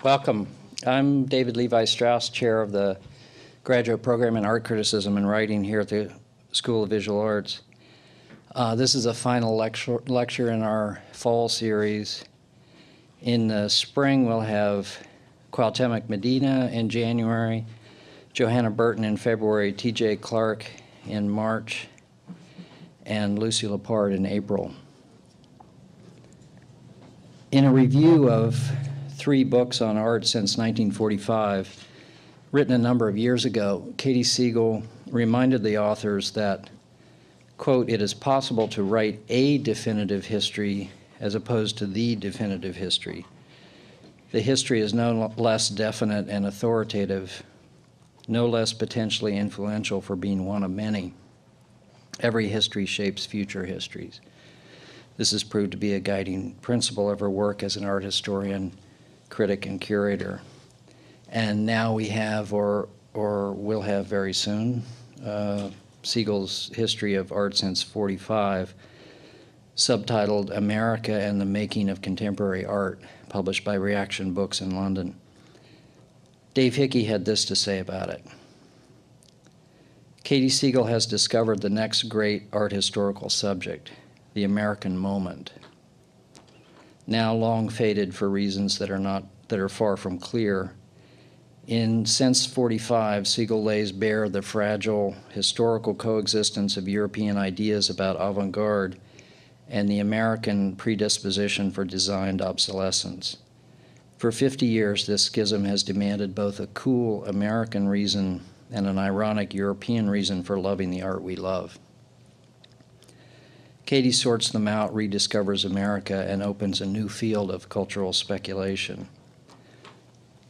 Welcome. I'm David Levi Strauss, chair of the graduate program in art criticism and writing here at the School of Visual Arts. This is a final lecture in our fall series. In the spring, we'll have Cuauhtemoc Medina in January, Johanna Burton in February, T.J. Clark in March, and Lucy Lepard in April. In a review of 3 books on art since 1945, written a number of years ago, Katy Siegel reminded the authors that, quote, "It is possible to write a definitive history as opposed to the definitive history. The history is no less definite and authoritative, no less potentially influential for being one of many. Every history shapes future histories." This has proved to be a guiding principle of her work as an art historian, critic, and curator. And now we have, or will have very soon, Siegel's History of Art Since '45, subtitled America and the Making of Contemporary Art, published by Reaction Books in London. Dave Hickey had this to say about it. Katy Siegel has discovered the next great art historical subject, the American moment, now long faded for reasons that are far from clear. In Since '45, Siegel lays bare the fragile historical coexistence of European ideas about avant-garde and the American predisposition for designed obsolescence. For 50 years, this schism has demanded both a cool American reason and an ironic European reason for loving the art we love. Katy sorts them out, rediscovers America, and opens a new field of cultural speculation.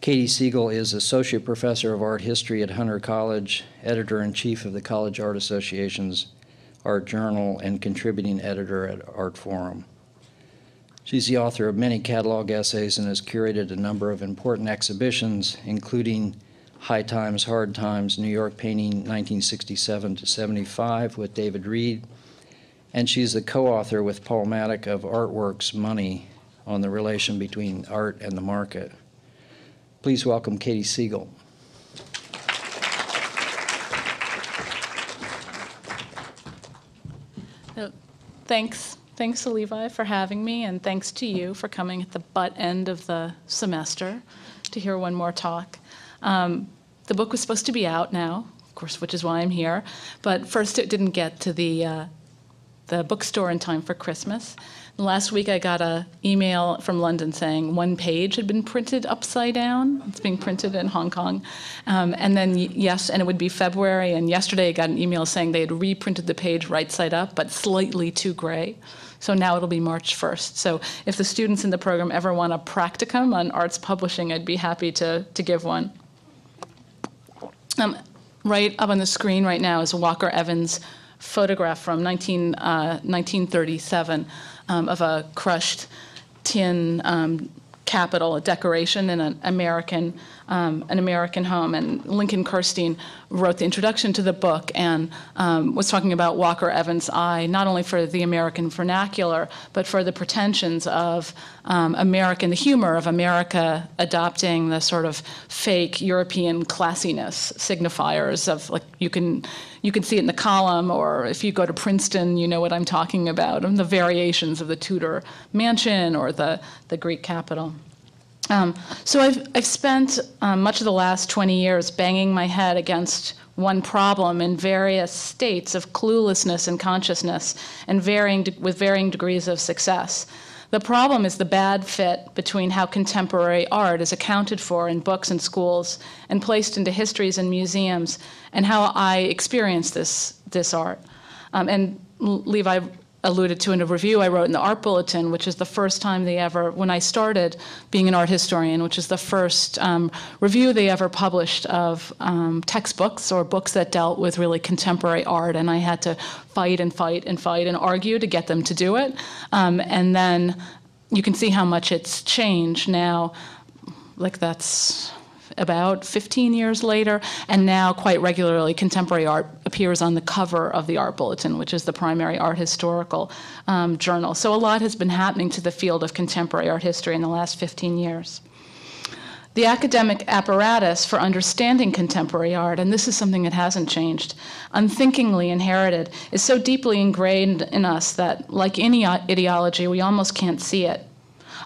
Katy Siegel is Associate Professor of Art History at Hunter College, Editor-in-Chief of the College Art Association's Art Journal, and contributing editor at Art Forum. She's the author of many catalog essays and has curated a number of important exhibitions, including High Times, Hard Times, New York Painting 1967 to 75 with David Reed, and she's the co-author with Paul Maddock of Artworks Money on the relation between art and the market. Please welcome Katy Siegel. Thanks to Levi for having me, and thanks to you for coming at the butt end of the semester to hear one more talk. The book was supposed to be out now, of course, which is why I'm here, but first it didn't get to the bookstore in time for Christmas. Last week I got an email from London saying one page had been printed upside down. It's being printed in Hong Kong. And then, and it would be February, and yesterday I got an email saying they had reprinted the page right side up, but slightly too gray. So now it'll be March 1st. So if the students in the program ever want a practicum on arts publishing, I'd be happy to give one. Right up on the screen right now is Walker Evans' photograph from 1937 of a crushed tin capital, a decoration in an American home. And Lincoln Kirstein wrote the introduction to the book and was talking about Walker Evans' eye, not only for the American vernacular, but for the pretensions of the humor of America adopting the sort of fake European classiness signifiers of, like, you can see it in the column, or if you go to Princeton, you know what I'm talking about, and the variations of the Tudor mansion or the Greek capital. So I've spent much of the last 20 years banging my head against one problem in various states of cluelessness and consciousness, and with varying degrees of success. The problem is the bad fit between how contemporary art is accounted for in books and schools and placed into histories and museums, and how I experience this art. And Levi alluded to in a review I wrote in the Art Bulletin, which is the first time when I started being an art historian, which is the first review they ever published of textbooks or books that dealt with really contemporary art, and I had to fight and argue to get them to do it. And then you can see how much it's changed now. Like, that's about 15 years later, and now quite regularly contemporary art appears on the cover of the Art Bulletin, which is the primary art historical journal. So a lot has been happening to the field of contemporary art history in the last 15 years. The academic apparatus for understanding contemporary art, and this is something that hasn't changed, unthinkingly inherited, is so deeply ingrained in us that, like any ideology, we almost can't see it.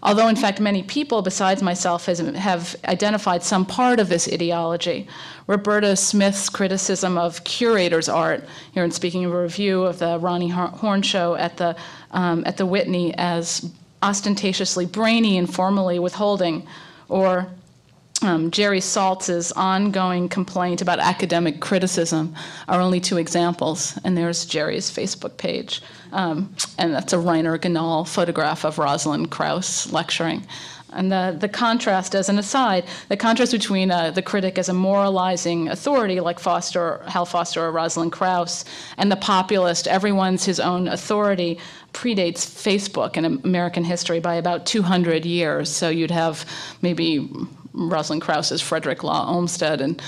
Although, in fact, many people besides myself have identified some part of this ideology. Roberta Smith's criticism of curators' art, here in speaking of a review of the Ronnie Horn show at the Whitney, as ostentatiously brainy and formally withholding, or Jerry Saltz's ongoing complaint about academic criticism are only two examples. And there's Jerry's Facebook page. And that's a Reiner Ganal photograph of Rosalind Krauss lecturing. And the contrast, as an aside, the contrast between the critic as a moralizing authority like Hal Foster or Rosalind Krauss, and the populist, everyone's his own authority, predates Facebook in American history by about 200 years. So you'd have maybe Rosalind Krauss is Frederick Law Olmsted, and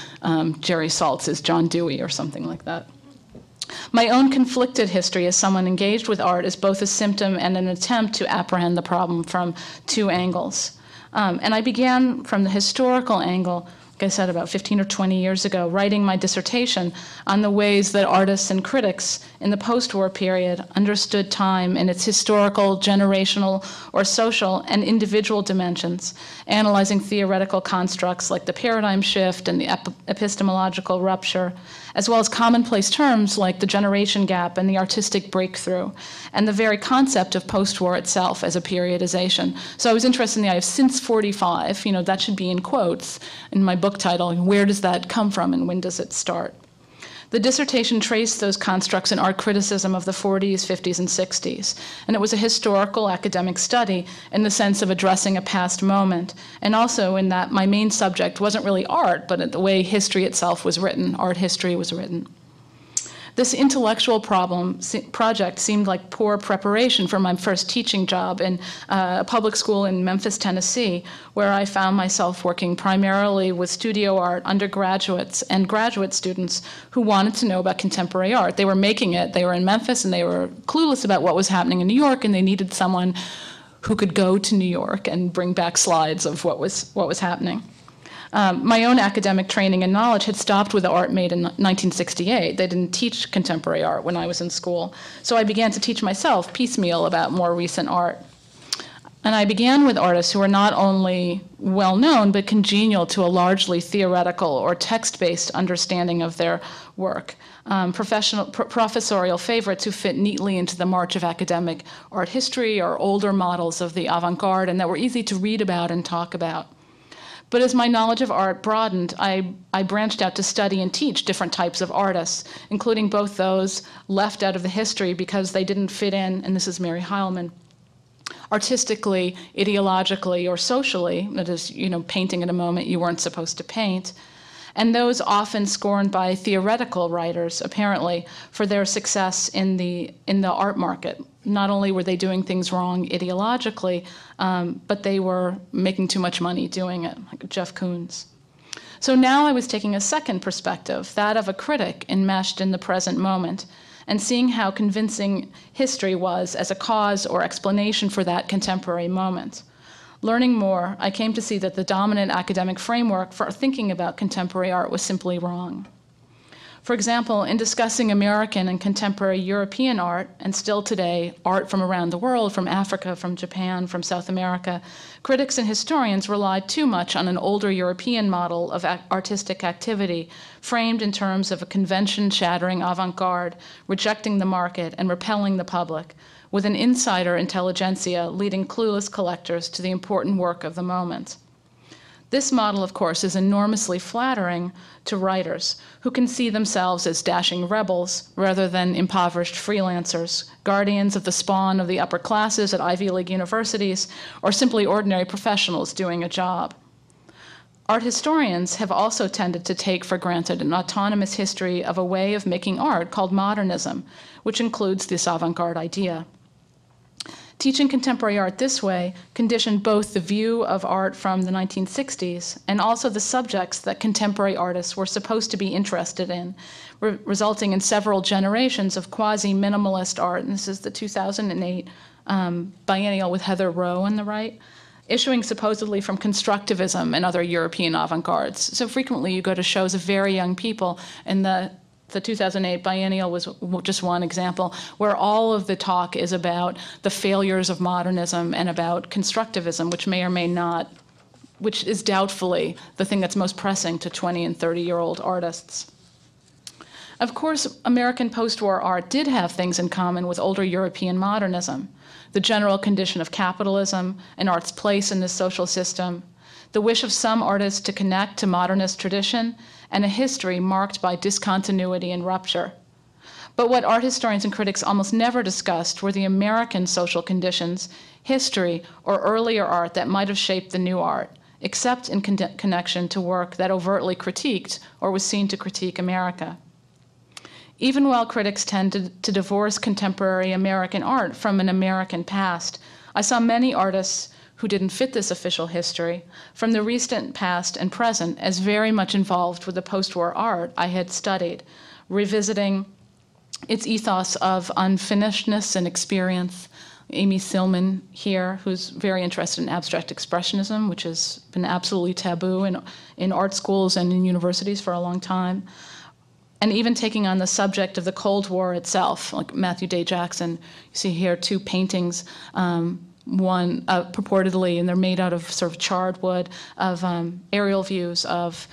Jerry Saltz is John Dewey or something like that. My own conflicted history as someone engaged with art is both a symptom and an attempt to apprehend the problem from two angles. And I began from the historical angle, like I said, about 15 or 20 years ago, writing my dissertation on the ways that artists and critics in the post-war period understood time in its historical, generational, or social and individual dimensions, analyzing theoretical constructs like the paradigm shift and the epistemological rupture, as well as commonplace terms like the generation gap and the artistic breakthrough, and the very concept of post-war itself as a periodization. So I was interested in the idea of since 45, that should be in quotes in my book title, where does that come from and when does it start? The dissertation traced those constructs in art criticism of the 40s, 50s, and 60s, and it was a historical academic study in the sense of addressing a past moment, and also in that my main subject wasn't really art, but the way history itself was written, art history was written. This intellectual project seemed like poor preparation for my first teaching job in a public school in Memphis, Tennessee, where I found myself working primarily with studio art undergraduates and graduate students who wanted to know about contemporary art. They were making it, they were in Memphis, and they were clueless about what was happening in New York, and they needed someone who could go to New York and bring back slides of what was happening. My own academic training and knowledge had stopped with the art made in 1968. They didn't teach contemporary art when I was in school. So I began to teach myself piecemeal about more recent art. And I began with artists who were not only well-known, but congenial to a largely theoretical or text-based understanding of their work. Professorial favorites who fit neatly into the march of academic art history or older models of the avant-garde and that were easy to read about and talk about. But as my knowledge of art broadened, I branched out to study and teach different types of artists, including both those left out of the history because they didn't fit in, and this is Mary Heilman, artistically, ideologically, or socially, that is, painting at a moment you weren't supposed to paint, and those often scorned by theoretical writers, apparently, for their success in the art market. Not only were they doing things wrong ideologically, but they were making too much money doing it, like Jeff Koons. So now I was taking a second perspective, that of a critic enmeshed in the present moment, and seeing how convincing history was as a cause or explanation for that contemporary moment. Learning more, I came to see that the dominant academic framework for thinking about contemporary art was simply wrong. For example, in discussing American and contemporary European art, and still today, art from around the world, from Africa, from Japan, from South America, critics and historians relied too much on an older European model of artistic activity, framed in terms of a convention-shattering avant-garde, rejecting the market and repelling the public, with an insider intelligentsia leading clueless collectors to the important work of the moment. This model, of course, is enormously flattering to writers who can see themselves as dashing rebels rather than impoverished freelancers, guardians of the spawn of the upper classes at Ivy League universities, or simply ordinary professionals doing a job. Art historians have also tended to take for granted an autonomous history of a way of making art called modernism, which includes this avant-garde idea. Teaching contemporary art this way conditioned both the view of art from the 1960s and also the subjects that contemporary artists were supposed to be interested in, resulting in several generations of quasi-minimalist art. And this is the 2008 biennial with Heather Rowe on the right. issuing supposedly from constructivism and other European avant-gardes. So frequently you go to shows of very young people, and the 2008 biennial was just one example, where all of the talk is about the failures of modernism and about constructivism, which may or may not, which is doubtfully the thing that's most pressing to 20 and 30-year-old artists. Of course, American post-war art did have things in common with older European modernism: the general condition of capitalism, and art's place in this social system, the wish of some artists to connect to modernist tradition, and a history marked by discontinuity and rupture. But what art historians and critics almost never discussed were the American social conditions, history, or earlier art that might have shaped the new art, except in connection to work that overtly critiqued or was seen to critique America. Even while critics tend to divorce contemporary American art from an American past, I saw many artists who didn't fit this official history from the recent past and present as very much involved with the post-war art I had studied, revisiting its ethos of unfinishedness and experience. Amy Silman here, who's very interested in abstract expressionism, which has been absolutely taboo in art schools and in universities for a long time. And even taking on the subject of the Cold War itself, like Matthew Day Jackson. You see here two paintings, one purportedly, and they're made out of sort of charred wood, of aerial views of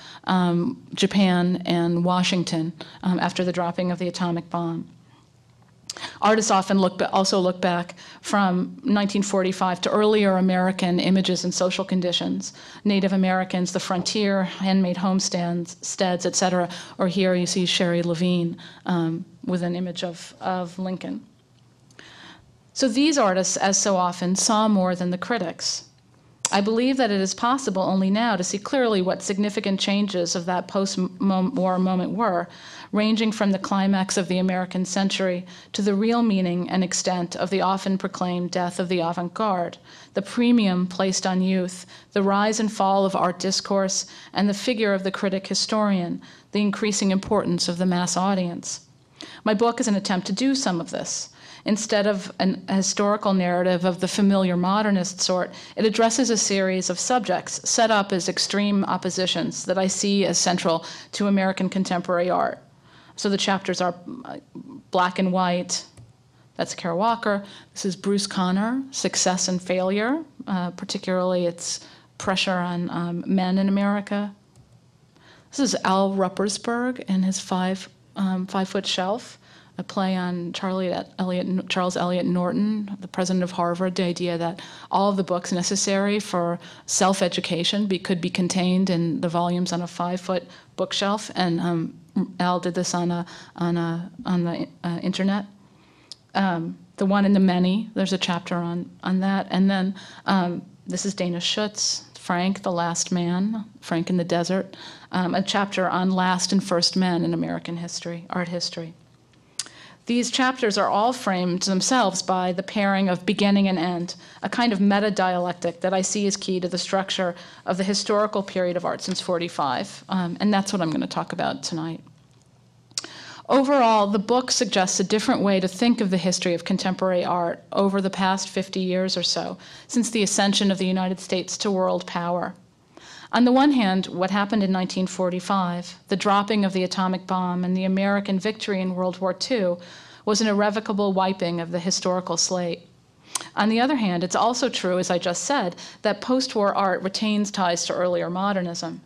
Japan and Washington after the dropping of the atomic bomb. Artists often also look back from 1945 to earlier American images and social conditions, Native Americans, the frontier, handmade homesteads, et cetera. Or here you see Sherry Levine with an image of Lincoln. So these artists, as so often, saw more than the critics. I believe that it is possible only now to see clearly what significant changes of that post-war moment were, ranging from the climax of the American century to the real meaning and extent of the often proclaimed death of the avant-garde, the premium placed on youth, the rise and fall of art discourse, and the figure of the critic historian, the increasing importance of the mass audience. My book is an attempt to do some of this. Instead of a historical narrative of the familiar modernist sort, it addresses a series of subjects set up as extreme oppositions that I see as central to American contemporary art. So the chapters are black and white. That's Kara Walker. This is Bruce Conner, Success and Failure, particularly its pressure on men in America. This is Al Ruppersberg and his 5-foot shelf, a play on Charles Eliot Norton, the president of Harvard, the idea that all of the books necessary for self-education could be contained in the volumes on a 5-foot bookshelf, and Al did this on the internet. The One and the Many, there's a chapter on that, and then this is Dana Schutz, Frank, the Last Man, Frank in the Desert, a chapter on last and first men in American history, art history. These chapters are all framed themselves by the pairing of beginning and end, a kind of meta-dialectic that I see as key to the structure of the historical period of art since 45, and that's what I'm going to talk about tonight. Overall, the book suggests a different way to think of the history of contemporary art over the past 50 years or so, since the ascension of the United States to world power. On the one hand, what happened in 1945, the dropping of the atomic bomb and the American victory in World War II, was an irrevocable wiping of the historical slate. On the other hand, it's also true, as I just said, that post-war art retains ties to earlier modernism.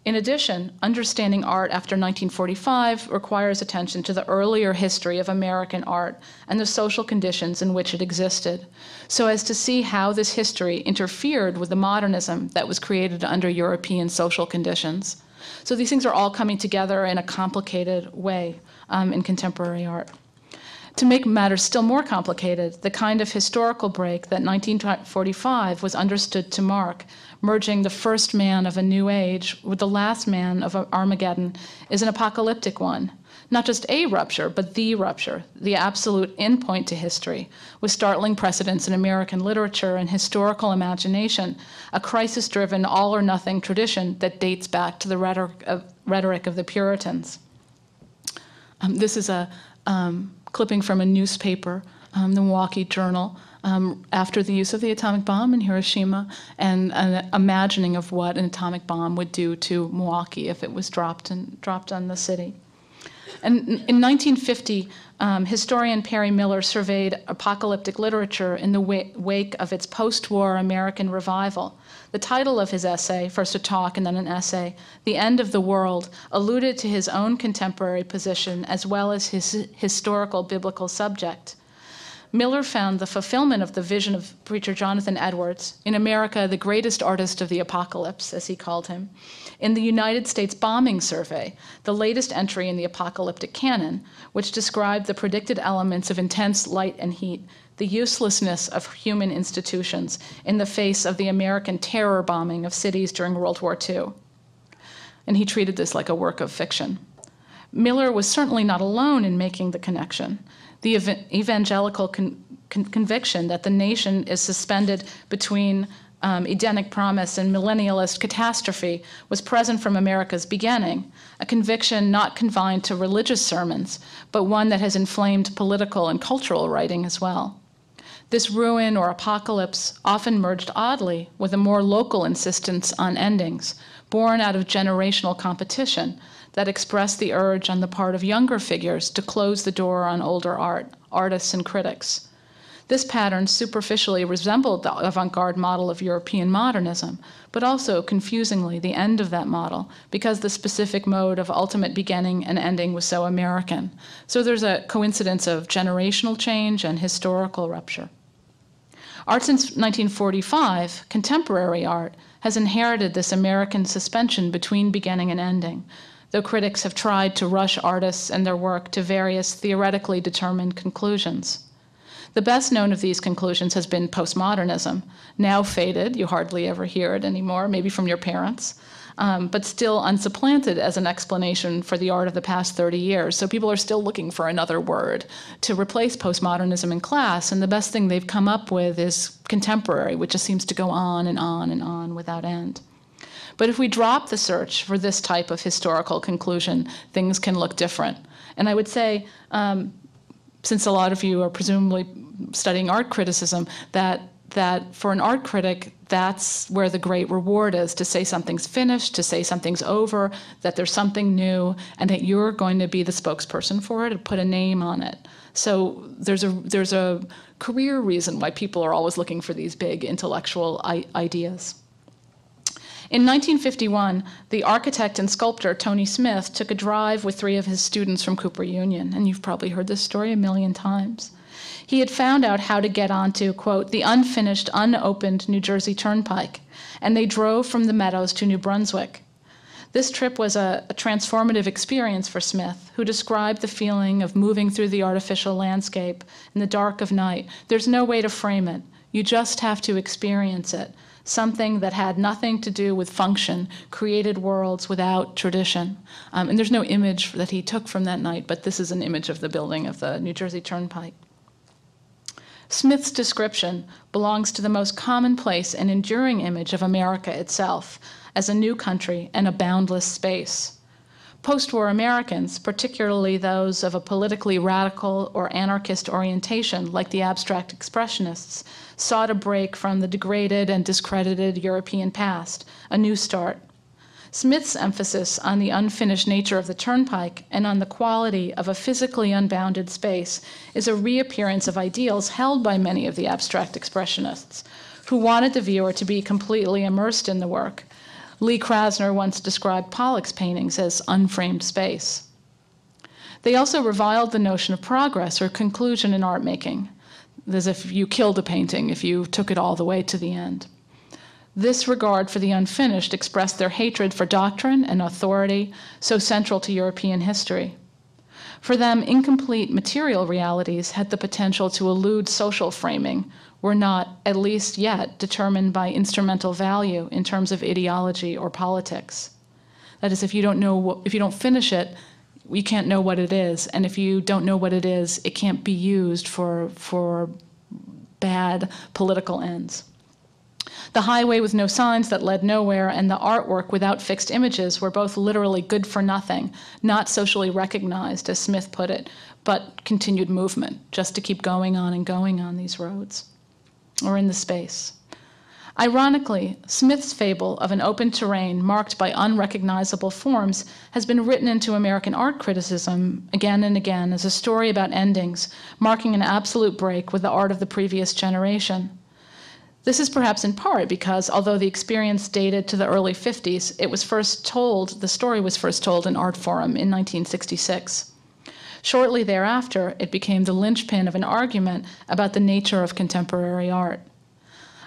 In addition, understanding art after 1945 requires attention to the earlier history of American art and the social conditions in which it existed, so as to see how this history interfered with the modernism that was created under European social conditions. So these things are all coming together in a complicated way in contemporary art. To make matters still more complicated, the kind of historical break that 1945 was understood to mark, merging the first man of a new age with the last man of Armageddon, is an apocalyptic one. Not just a rupture, but the rupture, the absolute endpoint to history, with startling precedents in American literature and historical imagination, a crisis-driven all-or-nothing tradition that dates back to the rhetoric of the Puritans. This is a clipping from a newspaper, the Milwaukee Journal, after the use of the atomic bomb in Hiroshima, and an imagining of what an atomic bomb would do to Milwaukee if it was dropped on the city. And in 1950, historian Perry Miller surveyed apocalyptic literature in the wake of its post-war American revival. The title of his essay, first a talk and then an essay, The End of the World, alluded to his own contemporary position as well as his historical biblical subject. Miller found the fulfillment of the vision of preacher Jonathan Edwards, in America the greatest artist of the apocalypse, as he called him, in the United States Bombing Survey, the latest entry in the apocalyptic canon, which described the predicted elements of intense light and heat, the uselessness of human institutions in the face of the American terror bombing of cities during World War II. And he treated this like a work of fiction. Miller was certainly not alone in making the connection. The evangelical conviction that the nation is suspended between Edenic promise and millennialist catastrophe was present from America's beginning, a conviction not confined to religious sermons, but one that has inflamed political and cultural writing as well. This ruin or apocalypse often merged oddly with a more local insistence on endings, born out of generational competition that expressed the urge on the part of younger figures to close the door on older artists and critics. This pattern superficially resembled the avant-garde model of European modernism, but also, confusingly, the end of that model, because the specific mode of ultimate beginning and ending was so American. So there's a coincidence of generational change and historical rupture. Art since 1945, contemporary art, has inherited this American suspension between beginning and ending, though critics have tried to rush artists and their work to various theoretically determined conclusions. The best known of these conclusions has been postmodernism, now faded, you hardly ever hear it anymore, maybe from your parents, but still unsupplanted as an explanation for the art of the past 30 years. So people are still looking for another word to replace postmodernism in class, and the best thing they've come up with is contemporary, which just seems to go on and on and on without end. But if we drop the search for this type of historical conclusion, things can look different. And I would say, since a lot of you are presumably studying art criticism, that for an art critic, that's where the great reward is, to say something's finished, to say something's over, that there's something new, and that you're going to be the spokesperson for it and put a name on it. So there's a career reason why people are always looking for these big intellectual ideas. In 1951, the architect and sculptor Tony Smith took a drive with 3 of his students from Cooper Union, and you've probably heard this story a million times. He had found out how to get onto, quote, the unfinished, unopened New Jersey Turnpike, and they drove from the Meadows to New Brunswick. This trip was a transformative experience for Smith, who described the feeling of moving through the artificial landscape in the dark of night. There's no way to frame it. You just have to experience it. Something that had nothing to do with function, created worlds without tradition. And there's no image that he took from that night, but this is an image of the building of the New Jersey Turnpike. Smith's description belongs to the most commonplace and enduring image of America itself as a new country and a boundless space. Post-war Americans, particularly those of a politically radical or anarchist orientation like the abstract expressionists, sought a break from the degraded and discredited European past, a new start. Smith's emphasis on the unfinished nature of the Turnpike and on the quality of a physically unbounded space is a reappearance of ideals held by many of the abstract expressionists, who wanted the viewer to be completely immersed in the work. Lee Krasner once described Pollock's paintings as unframed space. They also reviled the notion of progress or conclusion in art making, as if you killed a painting if you took it all the way to the end. This regard for the unfinished expressed their hatred for doctrine and authority, so central to European history. For them, incomplete material realities had the potential to elude social framing, were not, at least yet, determined by instrumental value in terms of ideology or politics. That is, if you don't finish it, you can't know what it is, and if you don't know what it is, it can't be used for bad political ends. The highway with no signs that led nowhere and the artwork without fixed images were both literally good for nothing, not socially recognized, as Smith put it, but continued movement, just to keep going on and going on these roads. or in the space. Ironically, Smith's fable of an open terrain marked by unrecognizable forms has been written into American art criticism again and again as a story about endings, marking an absolute break with the art of the previous generation. This is perhaps in part because, although the experience dated to the early 50s, the story was first told in Art Forum in 1966. Shortly thereafter, it became the linchpin of an argument about the nature of contemporary art.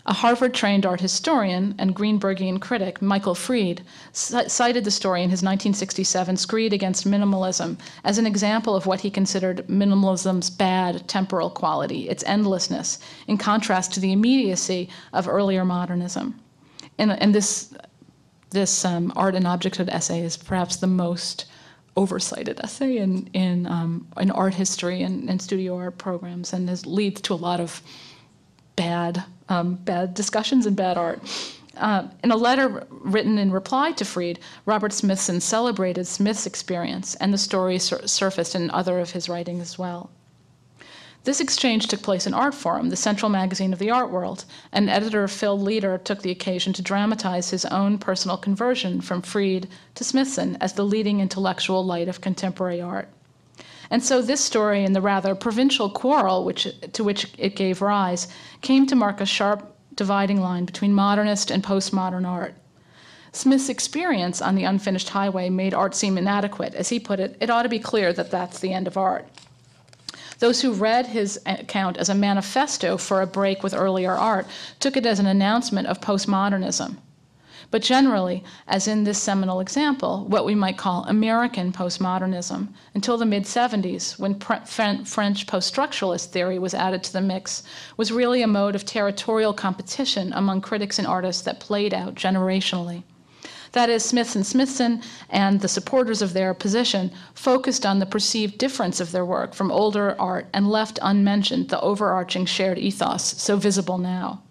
A Harvard-trained art historian and Greenbergian critic, Michael Fried, cited the story in his 1967 Screed Against Minimalism as an example of what he considered minimalism's bad temporal quality, its endlessness, in contrast to the immediacy of earlier modernism. And this art and objecthood essay is perhaps the most oversighted essay in art history and studio art programs, and leads to a lot of bad discussions and bad art. In a letter written in reply to Fried, Robert Smithson celebrated Smith's experience, and the story surfaced in other of his writings as well. This exchange took place in Art Forum, the central magazine of the art world, and editor Phil Leader took the occasion to dramatize his own personal conversion from Fried to Smithson as the leading intellectual light of contemporary art. And so this story and the rather provincial quarrel to which it gave rise came to mark a sharp dividing line between modernist and postmodern art. Smith's experience on the unfinished highway made art seem inadequate. As he put it, it ought to be clear that that's the end of art. Those who read his account as a manifesto for a break with earlier art took it as an announcement of postmodernism. But generally, as in this seminal example, what we might call American postmodernism, until the mid-70s, when French post-structuralist theory was added to the mix, was really a mode of territorial competition among critics and artists that played out generationally. That is, Smithson and the supporters of their position focused on the perceived difference of their work from older art and left unmentioned the overarching shared ethos so visible now.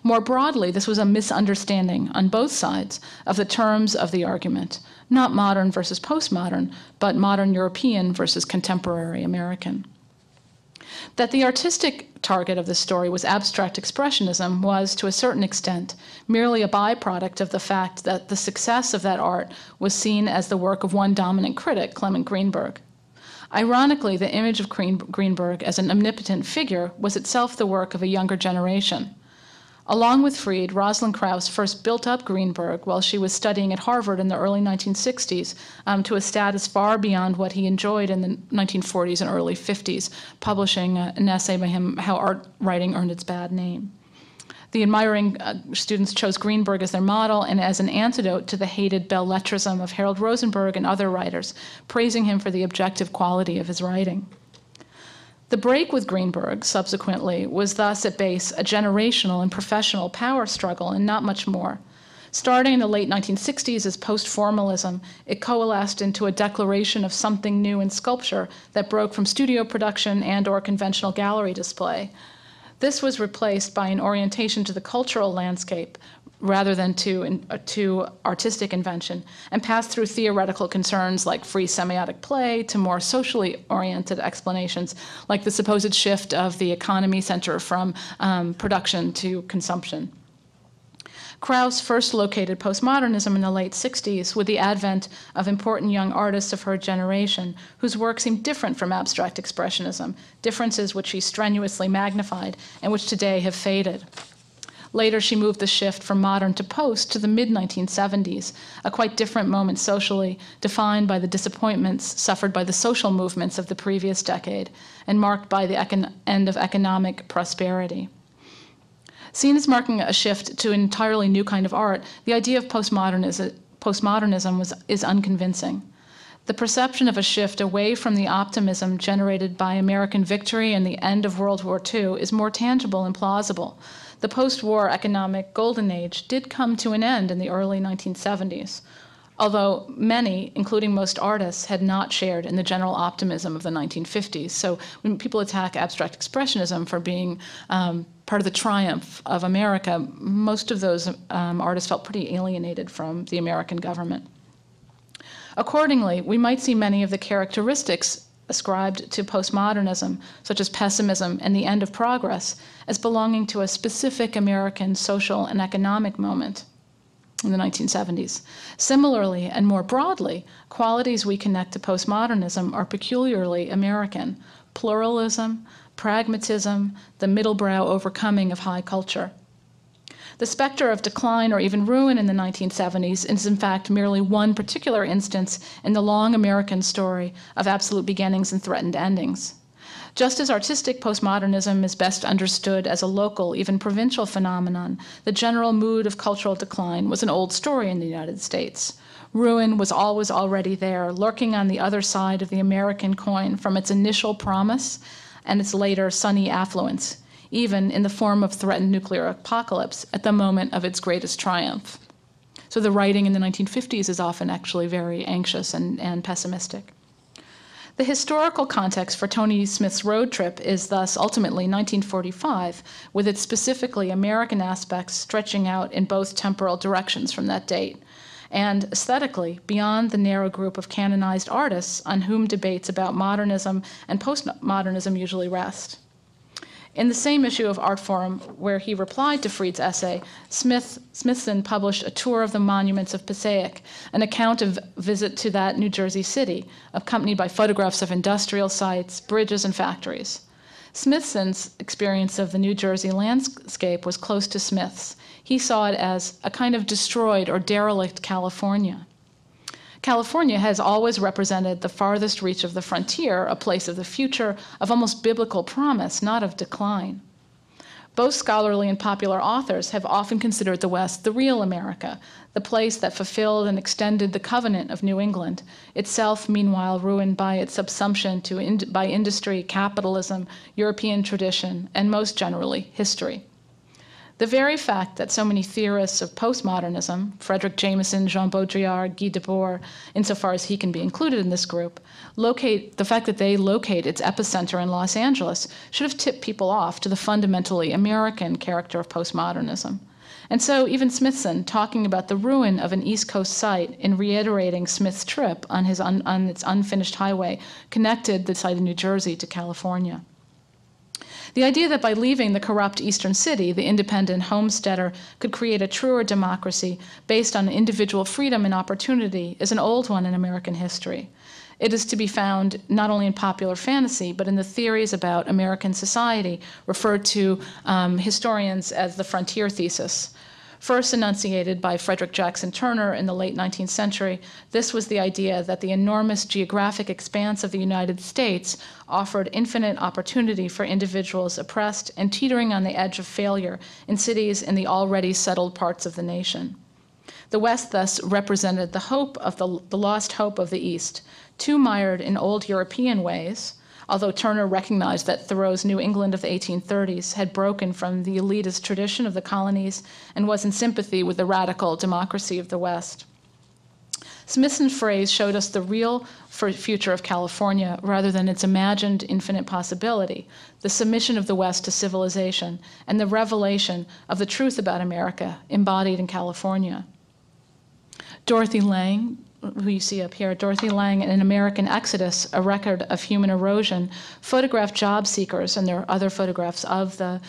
More broadly, this was a misunderstanding on both sides of the terms of the argument, not modern versus postmodern, but modern European versus contemporary American. That the artistic target of the story was abstract expressionism was, to a certain extent, merely a byproduct of the fact that the success of that art was seen as the work of one dominant critic, Clement Greenberg. Ironically, the image of Greenberg as an omnipotent figure was itself the work of a younger generation. Along with Fried, Rosalind Krauss first built up Greenberg while she was studying at Harvard in the early 1960s to a status far beyond what he enjoyed in the 1940s and early 50s, publishing an essay by him, How Art Writing Earned Its Bad Name. The admiring students chose Greenberg as their model and as an antidote to the hated belles-lettrism of Harold Rosenberg and other writers, praising him for the objective quality of his writing. The break with Greenberg, subsequently, was thus at base a generational and professional power struggle and not much more. Starting in the late 1960s as post-formalism, it coalesced into a declaration of something new in sculpture that broke from studio production and/or conventional gallery display. This was replaced by an orientation to the cultural landscape rather than to artistic invention, and passed through theoretical concerns like free semiotic play to more socially oriented explanations, like the supposed shift of the economy center from production to consumption. Krauss first located postmodernism in the late 60s with the advent of important young artists of her generation whose work seemed different from abstract expressionism, differences which she strenuously magnified and which today have faded. Later, she moved the shift from modern to post to the mid-1970s, a quite different moment socially, defined by the disappointments suffered by the social movements of the previous decade and marked by the end of economic prosperity. Seen as marking a shift to an entirely new kind of art, the idea of postmodernism is unconvincing. The perception of a shift away from the optimism generated by American victory and the end of World War II is more tangible and plausible. The post-war economic golden age did come to an end in the early 1970s, although many, including most artists, had not shared in the general optimism of the 1950s. So when people attack abstract expressionism for being part of the triumph of America, most of those artists felt pretty alienated from the American government. Accordingly, we might see many of the characteristics ascribed to postmodernism, such as pessimism and the end of progress, as belonging to a specific American social and economic moment in the 1970s. Similarly, and more broadly, qualities we connect to postmodernism are peculiarly American: pluralism, pragmatism, the middle-brow overcoming of high culture. The specter of decline or even ruin in the 1970s is in fact merely one particular instance in the long American story of absolute beginnings and threatened endings. Just as artistic postmodernism is best understood as a local, even provincial phenomenon, the general mood of cultural decline was an old story in the United States. Ruin was always already there, lurking on the other side of the American coin from its initial promise and its later sunny affluence, even in the form of threatened nuclear apocalypse at the moment of its greatest triumph. So the writing in the 1950s is often actually very anxious and pessimistic. The historical context for Tony Smith's road trip is thus ultimately 1945, with its specifically American aspects stretching out in both temporal directions from that date, and aesthetically beyond the narrow group of canonized artists on whom debates about modernism and postmodernism usually rest. In the same issue of Artforum, where he replied to Fried's essay, Smithson published a tour of the monuments of Passaic, an account of visit to that New Jersey city, accompanied by photographs of industrial sites, bridges, and factories. Smithson's experience of the New Jersey landscape was close to Smith's. He saw it as a kind of destroyed or derelict California. California has always represented the farthest reach of the frontier, a place of the future, of almost biblical promise, not of decline. Both scholarly and popular authors have often considered the West the real America, the place that fulfilled and extended the covenant of New England, itself meanwhile ruined by its subsumption by industry, capitalism, European tradition, and most generally, history. The very fact that so many theorists of postmodernism, Frederick Jameson, Jean Baudrillard, Guy Debord, insofar as he can be included in this group, the fact that they locate its epicenter in Los Angeles should have tipped people off to the fundamentally American character of postmodernism. And so even Smithson, talking about the ruin of an East Coast site in reiterating Smith's trip on its unfinished highway, connected the site of New Jersey to California. The idea that by leaving the corrupt eastern city, the independent homesteader could create a truer democracy based on individual freedom and opportunity is an old one in American history. It is to be found not only in popular fantasy, but in the theories about American society, referred to historians as the frontier thesis. First enunciated by Frederick Jackson Turner in the late 19th century, this was the idea that the enormous geographic expanse of the United States offered infinite opportunity for individuals oppressed and teetering on the edge of failure in cities in the already settled parts of the nation. The West thus represented the hope of the lost hope of the East, too mired in old European ways, although Turner recognized that Thoreau's New England of the 1830s had broken from the elitist tradition of the colonies and was in sympathy with the radical democracy of the West. Smithson's phrase showed us the real future of California rather than its imagined infinite possibility, the submission of the West to civilization, and the revelation of the truth about America embodied in California. Dorothy Lang, who you see up here, Dorothy Lang in An American Exodus, A Record of Human Erosion, photographed job seekers, and there are other photographs of the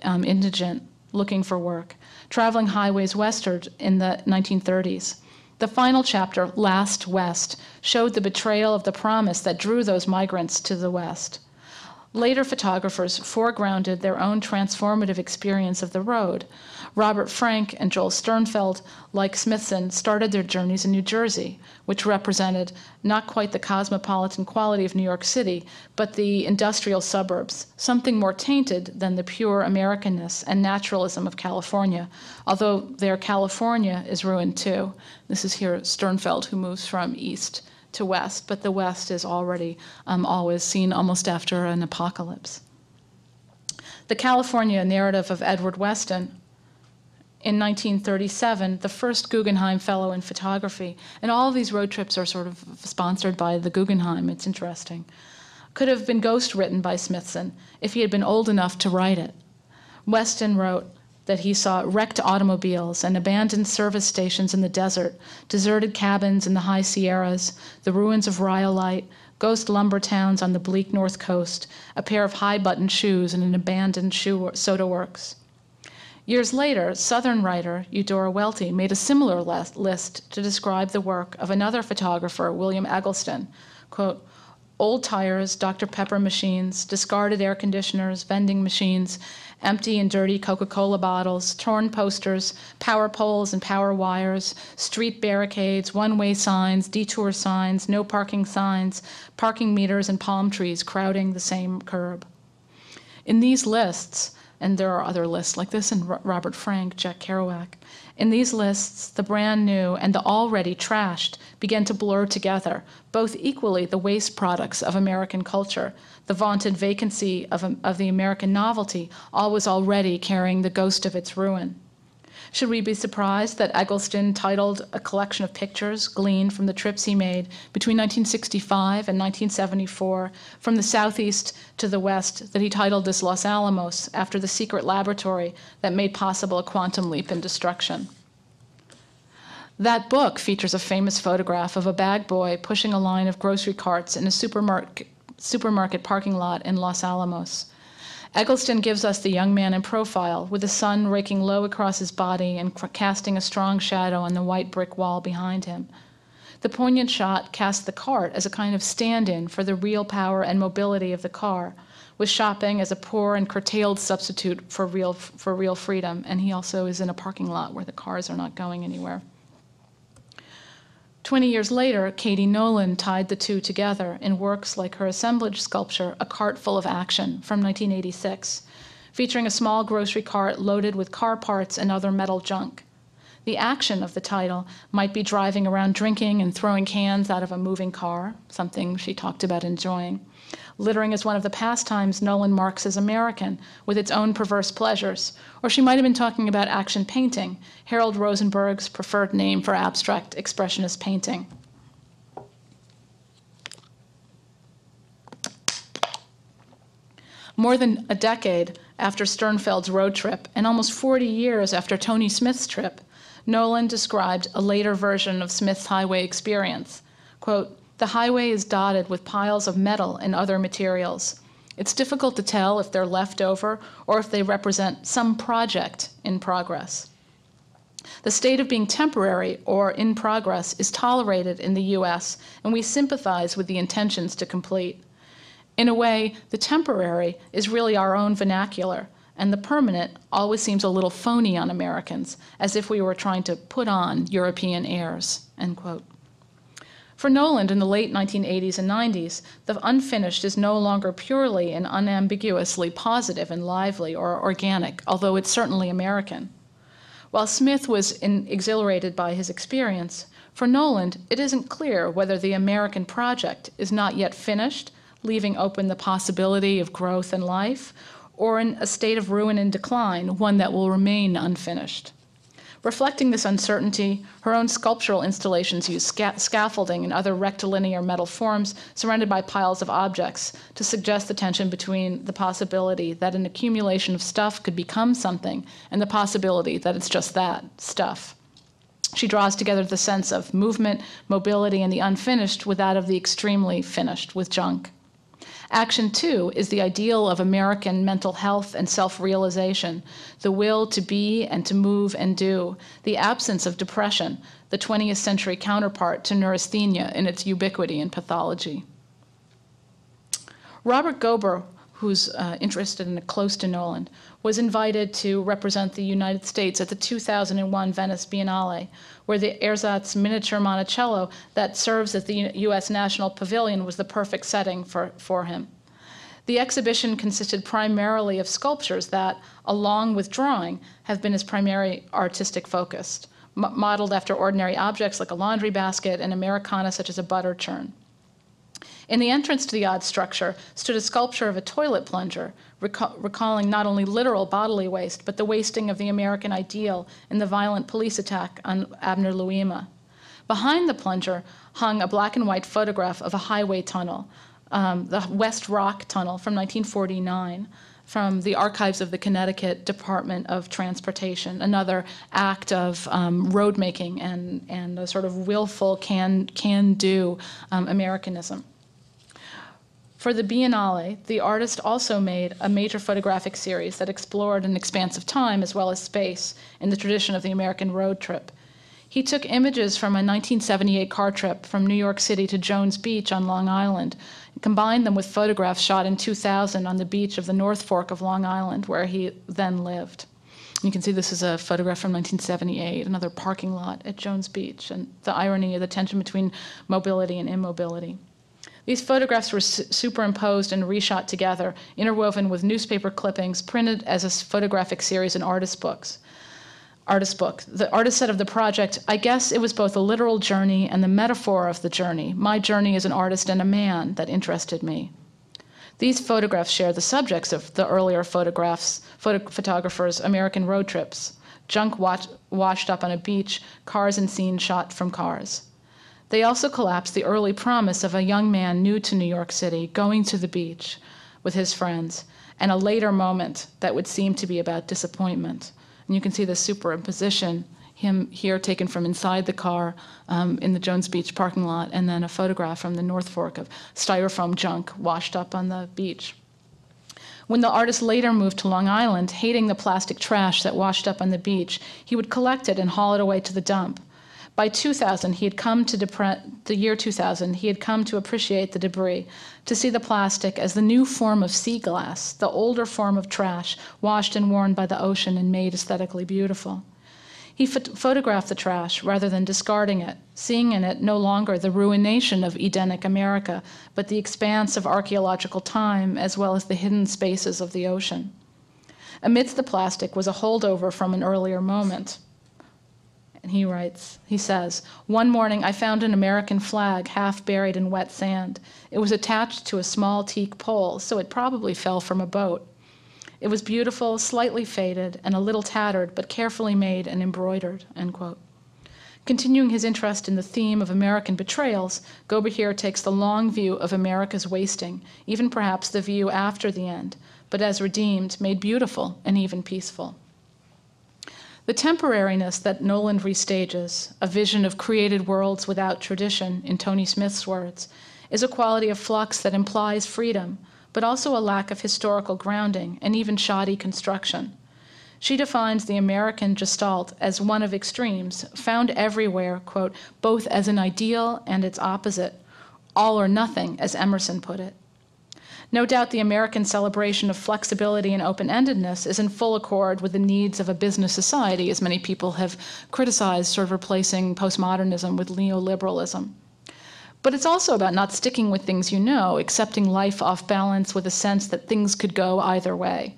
indigent looking for work, traveling highways westward in the 1930s. The final chapter, Last West, showed the betrayal of the promise that drew those migrants to the West. Later photographers foregrounded their own transformative experience of the road. Robert Frank and Joel Sternfeld, like Smithson, started their journeys in New Jersey, which represented not quite the cosmopolitan quality of New York City, but the industrial suburbs, something more tainted than the pure Americanness and naturalism of California, although their California is ruined too. This is here Sternfeld, who moves from east to west, but the West is already always seen almost after an apocalypse. The California narrative of Edward Weston, in 1937, the first Guggenheim Fellow in photography, and all of these road trips are sort of sponsored by the Guggenheim, it's interesting, could have been ghost-written by Smithson if he had been old enough to write it. Weston wrote that he saw wrecked automobiles and abandoned service stations in the desert, deserted cabins in the high Sierras, the ruins of Rhyolite, ghost lumber towns on the bleak north coast, a pair of high-buttoned shoes in an abandoned soda works. Years later, Southern writer Eudora Welty made a similar list to describe the work of another photographer, William Eggleston. Quote, old tires, Dr. Pepper machines, discarded air conditioners, vending machines, empty and dirty Coca-Cola bottles, torn posters, power poles and power wires, street barricades, one-way signs, detour signs, no parking signs, parking meters and palm trees crowding the same curb. In these lists, and there are other lists like this in Robert Frank, Jack Kerouac, in these lists, the brand new and the already trashed began to blur together, both equally the waste products of American culture, the vaunted vacancy of the American novelty, always already carrying the ghost of its ruin. Should we be surprised that Eggleston titled a collection of pictures gleaned from the trips he made between 1965 and 1974 from the southeast to the west that he titled this Los Alamos after the secret laboratory that made possible a quantum leap in destruction? That book features a famous photograph of a bag boy pushing a line of grocery carts in a supermarket parking lot in Los Alamos. Eggleston gives us the young man in profile, with the sun raking low across his body and casting a strong shadow on the white brick wall behind him. The poignant shot casts the cart as a kind of stand-in for the real power and mobility of the car, with shopping as a poor and curtailed substitute for real freedom, and he also is in a parking lot where the cars are not going anywhere. 20 years later, Katie Nolan tied the two together in works like her assemblage sculpture, A Cart Full of Action, from 1986, featuring a small grocery cart loaded with car parts and other metal junk. The action of the title might be driving around drinking and throwing cans out of a moving car, something she talked about enjoying. Littering is one of the pastimes Nolan marks as American, with its own perverse pleasures. Or she might have been talking about action painting, Harold Rosenberg's preferred name for abstract expressionist painting. More than a decade after Sternfeld's road trip, and almost 40 years after Tony Smith's trip, Nolan described a later version of Smith's highway experience. Quote, the highway is dotted with piles of metal and other materials. It's difficult to tell if they're left over or if they represent some project in progress. The state of being temporary or in progress is tolerated in the US, and we sympathize with the intentions to complete. In a way, the temporary is really our own vernacular, and the permanent always seems a little phony on Americans, as if we were trying to put on European airs, end quote. For Nolan in the late 1980s and 90s, the unfinished is no longer purely and unambiguously positive and lively or organic, although it's certainly American. While Smith was exhilarated by his experience, for Nolan, it isn't clear whether the American project is not yet finished, leaving open the possibility of growth and life, or in a state of ruin and decline, one that will remain unfinished. Reflecting this uncertainty, her own sculptural installations use scaffolding and other rectilinear metal forms surrounded by piles of objects to suggest the tension between the possibility that an accumulation of stuff could become something and the possibility that it's just that, stuff. She draws together the sense of movement, mobility, and the unfinished with that of the extremely finished, with junk. Action 2 is the ideal of American mental health and self-realization, the will to be and to move and do, the absence of depression, the 20th century counterpart to neurasthenia in its ubiquity and pathology. Robert Gober, who's interested and close to Nolan, was invited to represent the United States at the 2001 Venice Biennale, where the ersatz miniature Monticello that serves as the U.S. National Pavilion was the perfect setting for him. The exhibition consisted primarily of sculptures that, along with drawing, have been his primary artistic focus, modeled after ordinary objects like a laundry basket and Americana such as a butter churn. In the entrance to the odd structure stood a sculpture of a toilet plunger, recalling not only literal bodily waste, but the wasting of the American ideal in the violent police attack on Abner Louima. Behind the plunger hung a black and white photograph of a highway tunnel, the West Rock Tunnel from 1949, from the archives of the Connecticut Department of Transportation, another act of road making and a sort of willful can-do Americanism. For the Biennale, the artist also made a major photographic series that explored an expanse of time as well as space in the tradition of the American road trip. He took images from a 1978 car trip from New York City to Jones Beach on Long Island and combined them with photographs shot in 2000 on the beach of the North Fork of Long Island, where he then lived. You can see this is a photograph from 1978, another parking lot at Jones Beach, and the irony of the tension between mobility and immobility. These photographs were superimposed and reshot together, interwoven with newspaper clippings, printed as a photographic series in artist book. The artist said of the project, "I guess it was both a literal journey and the metaphor of the journey, my journey as an artist and a man, that interested me." These photographs share the subjects of the earlier photographers' American road trips, junk washed up on a beach, cars and scenes shot from cars. They also collapse the early promise of a young man new to New York City going to the beach with his friends, and a later moment that would seem to be about disappointment. And you can see the superimposition, him here taken from inside the car in the Jones Beach parking lot, and then a photograph from the North Fork of styrofoam junk washed up on the beach. When the artist later moved to Long Island, hating the plastic trash that washed up on the beach, he would collect it and haul it away to the dump. By 2000, the year 2000, he had come to appreciate the debris, to see the plastic as the new form of sea glass, the older form of trash, washed and worn by the ocean and made aesthetically beautiful. He photographed the trash rather than discarding it, seeing in it no longer the ruination of Edenic America, but the expanse of archaeological time as well as the hidden spaces of the ocean. Amidst the plastic was a holdover from an earlier moment. And he says, "One morning I found an American flag half buried in wet sand. It was attached to a small teak pole, so it probably fell from a boat. It was beautiful, slightly faded, and a little tattered, but carefully made and embroidered," end quote. Continuing his interest in the theme of American betrayals, Gober here takes the long view of America's wasting, even perhaps the view after the end, but as redeemed, made beautiful, and even peaceful. The temporariness that Noland restages, a vision of created worlds without tradition, in Tony Smith's words, is a quality of flux that implies freedom, but also a lack of historical grounding and even shoddy construction. She defines the American gestalt as one of extremes, found everywhere, quote, "both as an ideal and its opposite, all or nothing," as Emerson put it. No doubt the American celebration of flexibility and open-endedness is in full accord with the needs of a business society, as many people have criticized, sort of replacing postmodernism with neoliberalism. But it's also about not sticking with things you know, accepting life off balance with a sense that things could go either way.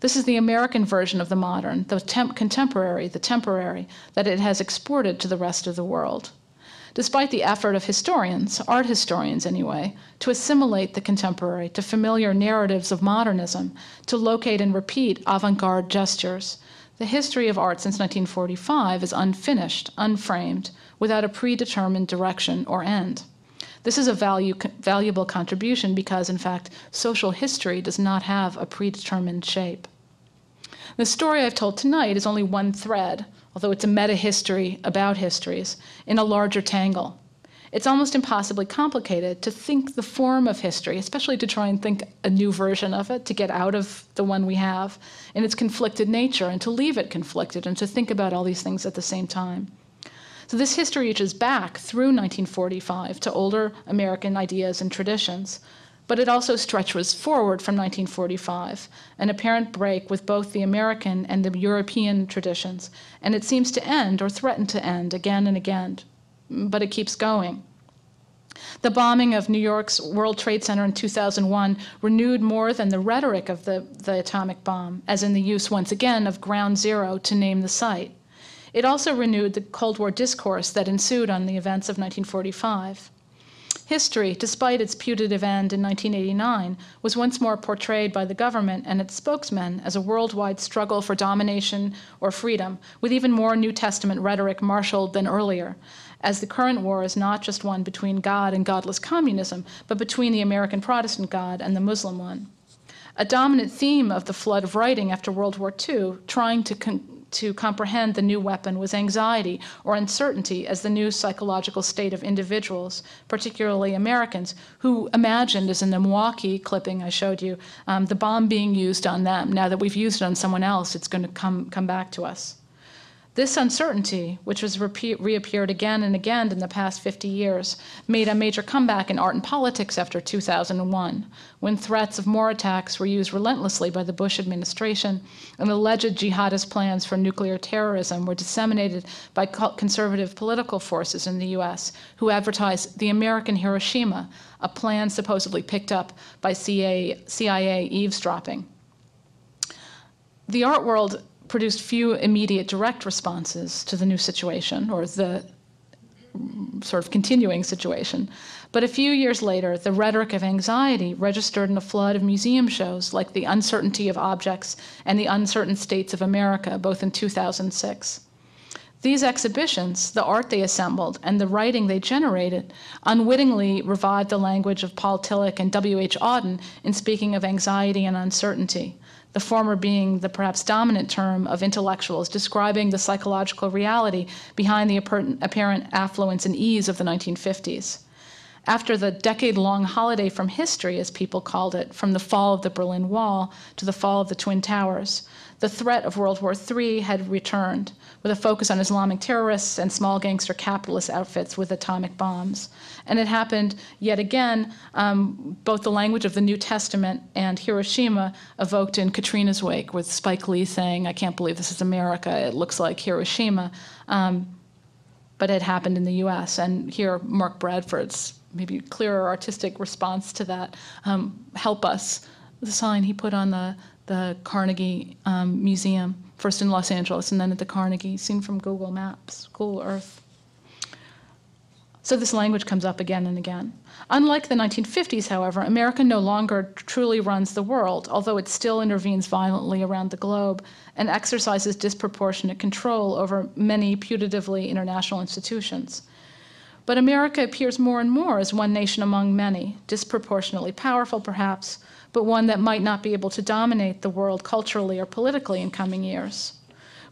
This is the American version of the modern, the contemporary, the temporary, that it has exported to the rest of the world. Despite the effort of historians, art historians anyway, to assimilate the contemporary to familiar narratives of modernism, to locate and repeat avant-garde gestures, the history of art since 1945 is unfinished, unframed, without a predetermined direction or end. This is a valuable contribution because, in fact, social history does not have a predetermined shape. The story I've told tonight is only one thread, although it's a meta-history about histories, in a larger tangle. It's almost impossibly complicated to think the form of history, especially to try and think a new version of it, to get out of the one we have, in its conflicted nature, and to leave it conflicted, and to think about all these things at the same time. So this history reaches back through 1945 to older American ideas and traditions, but it also stretches forward from 1945, an apparent break with both the American and the European traditions, and it seems to end or threaten to end again and again, but it keeps going. The bombing of New York's World Trade Center in 2001 renewed more than the rhetoric of the atomic bomb, as in the use once again of Ground Zero to name the site. It also renewed the Cold War discourse that ensued on the events of 1945. History, despite its putative end in 1989, was once more portrayed by the government and its spokesmen as a worldwide struggle for domination or freedom, with even more New Testament rhetoric marshaled than earlier, as the current war is not just one between God and godless communism, but between the American Protestant God and the Muslim one. A dominant theme of the flood of writing after World War II, trying to to comprehend the new weapon was anxiety or uncertainty as the new psychological state of individuals, particularly Americans, who imagined, as in the Milwaukee clipping I showed you, the bomb being used on them. Now that we've used it on someone else, it's going to come back to us. This uncertainty, which has reappeared again and again in the past 50 years, made a major comeback in art and politics after 2001, when threats of more attacks were used relentlessly by the Bush administration and alleged jihadist plans for nuclear terrorism were disseminated by conservative political forces in the U.S. who advertised the American Hiroshima, a plan supposedly picked up by CIA eavesdropping. The art world produced few immediate direct responses to the new situation, or the sort of continuing situation. But a few years later, the rhetoric of anxiety registered in a flood of museum shows like The Uncertainty of Objects and The Uncertain States of America, both in 2006. These exhibitions, the art they assembled, and the writing they generated unwittingly revived the language of Paul Tillich and W.H. Auden in speaking of anxiety and uncertainty, the former being the perhaps dominant term of intellectuals describing the psychological reality behind the apparent affluence and ease of the 1950s. After the decade-long holiday from history, as people called it, from the fall of the Berlin Wall to the fall of the Twin Towers, the threat of World War III had returned, with a focus on Islamic terrorists and small gangster capitalist outfits with atomic bombs. And it happened yet again, both the language of the New Testament and Hiroshima evoked in Katrina's wake, with Spike Lee saying, "I can't believe this is America, it looks like Hiroshima." But it happened in the US, and here Mark Bradford's maybe clearer artistic response to that, "Help us," the sign he put on the Carnegie Museum, first in Los Angeles and then at the Carnegie, seen from Google Maps, Google Earth. So this language comes up again and again. Unlike the 1950s, however, America no longer truly runs the world, although it still intervenes violently around the globe and exercises disproportionate control over many putatively international institutions. But America appears more and more as one nation among many, disproportionately powerful perhaps, but one that might not be able to dominate the world culturally or politically in coming years.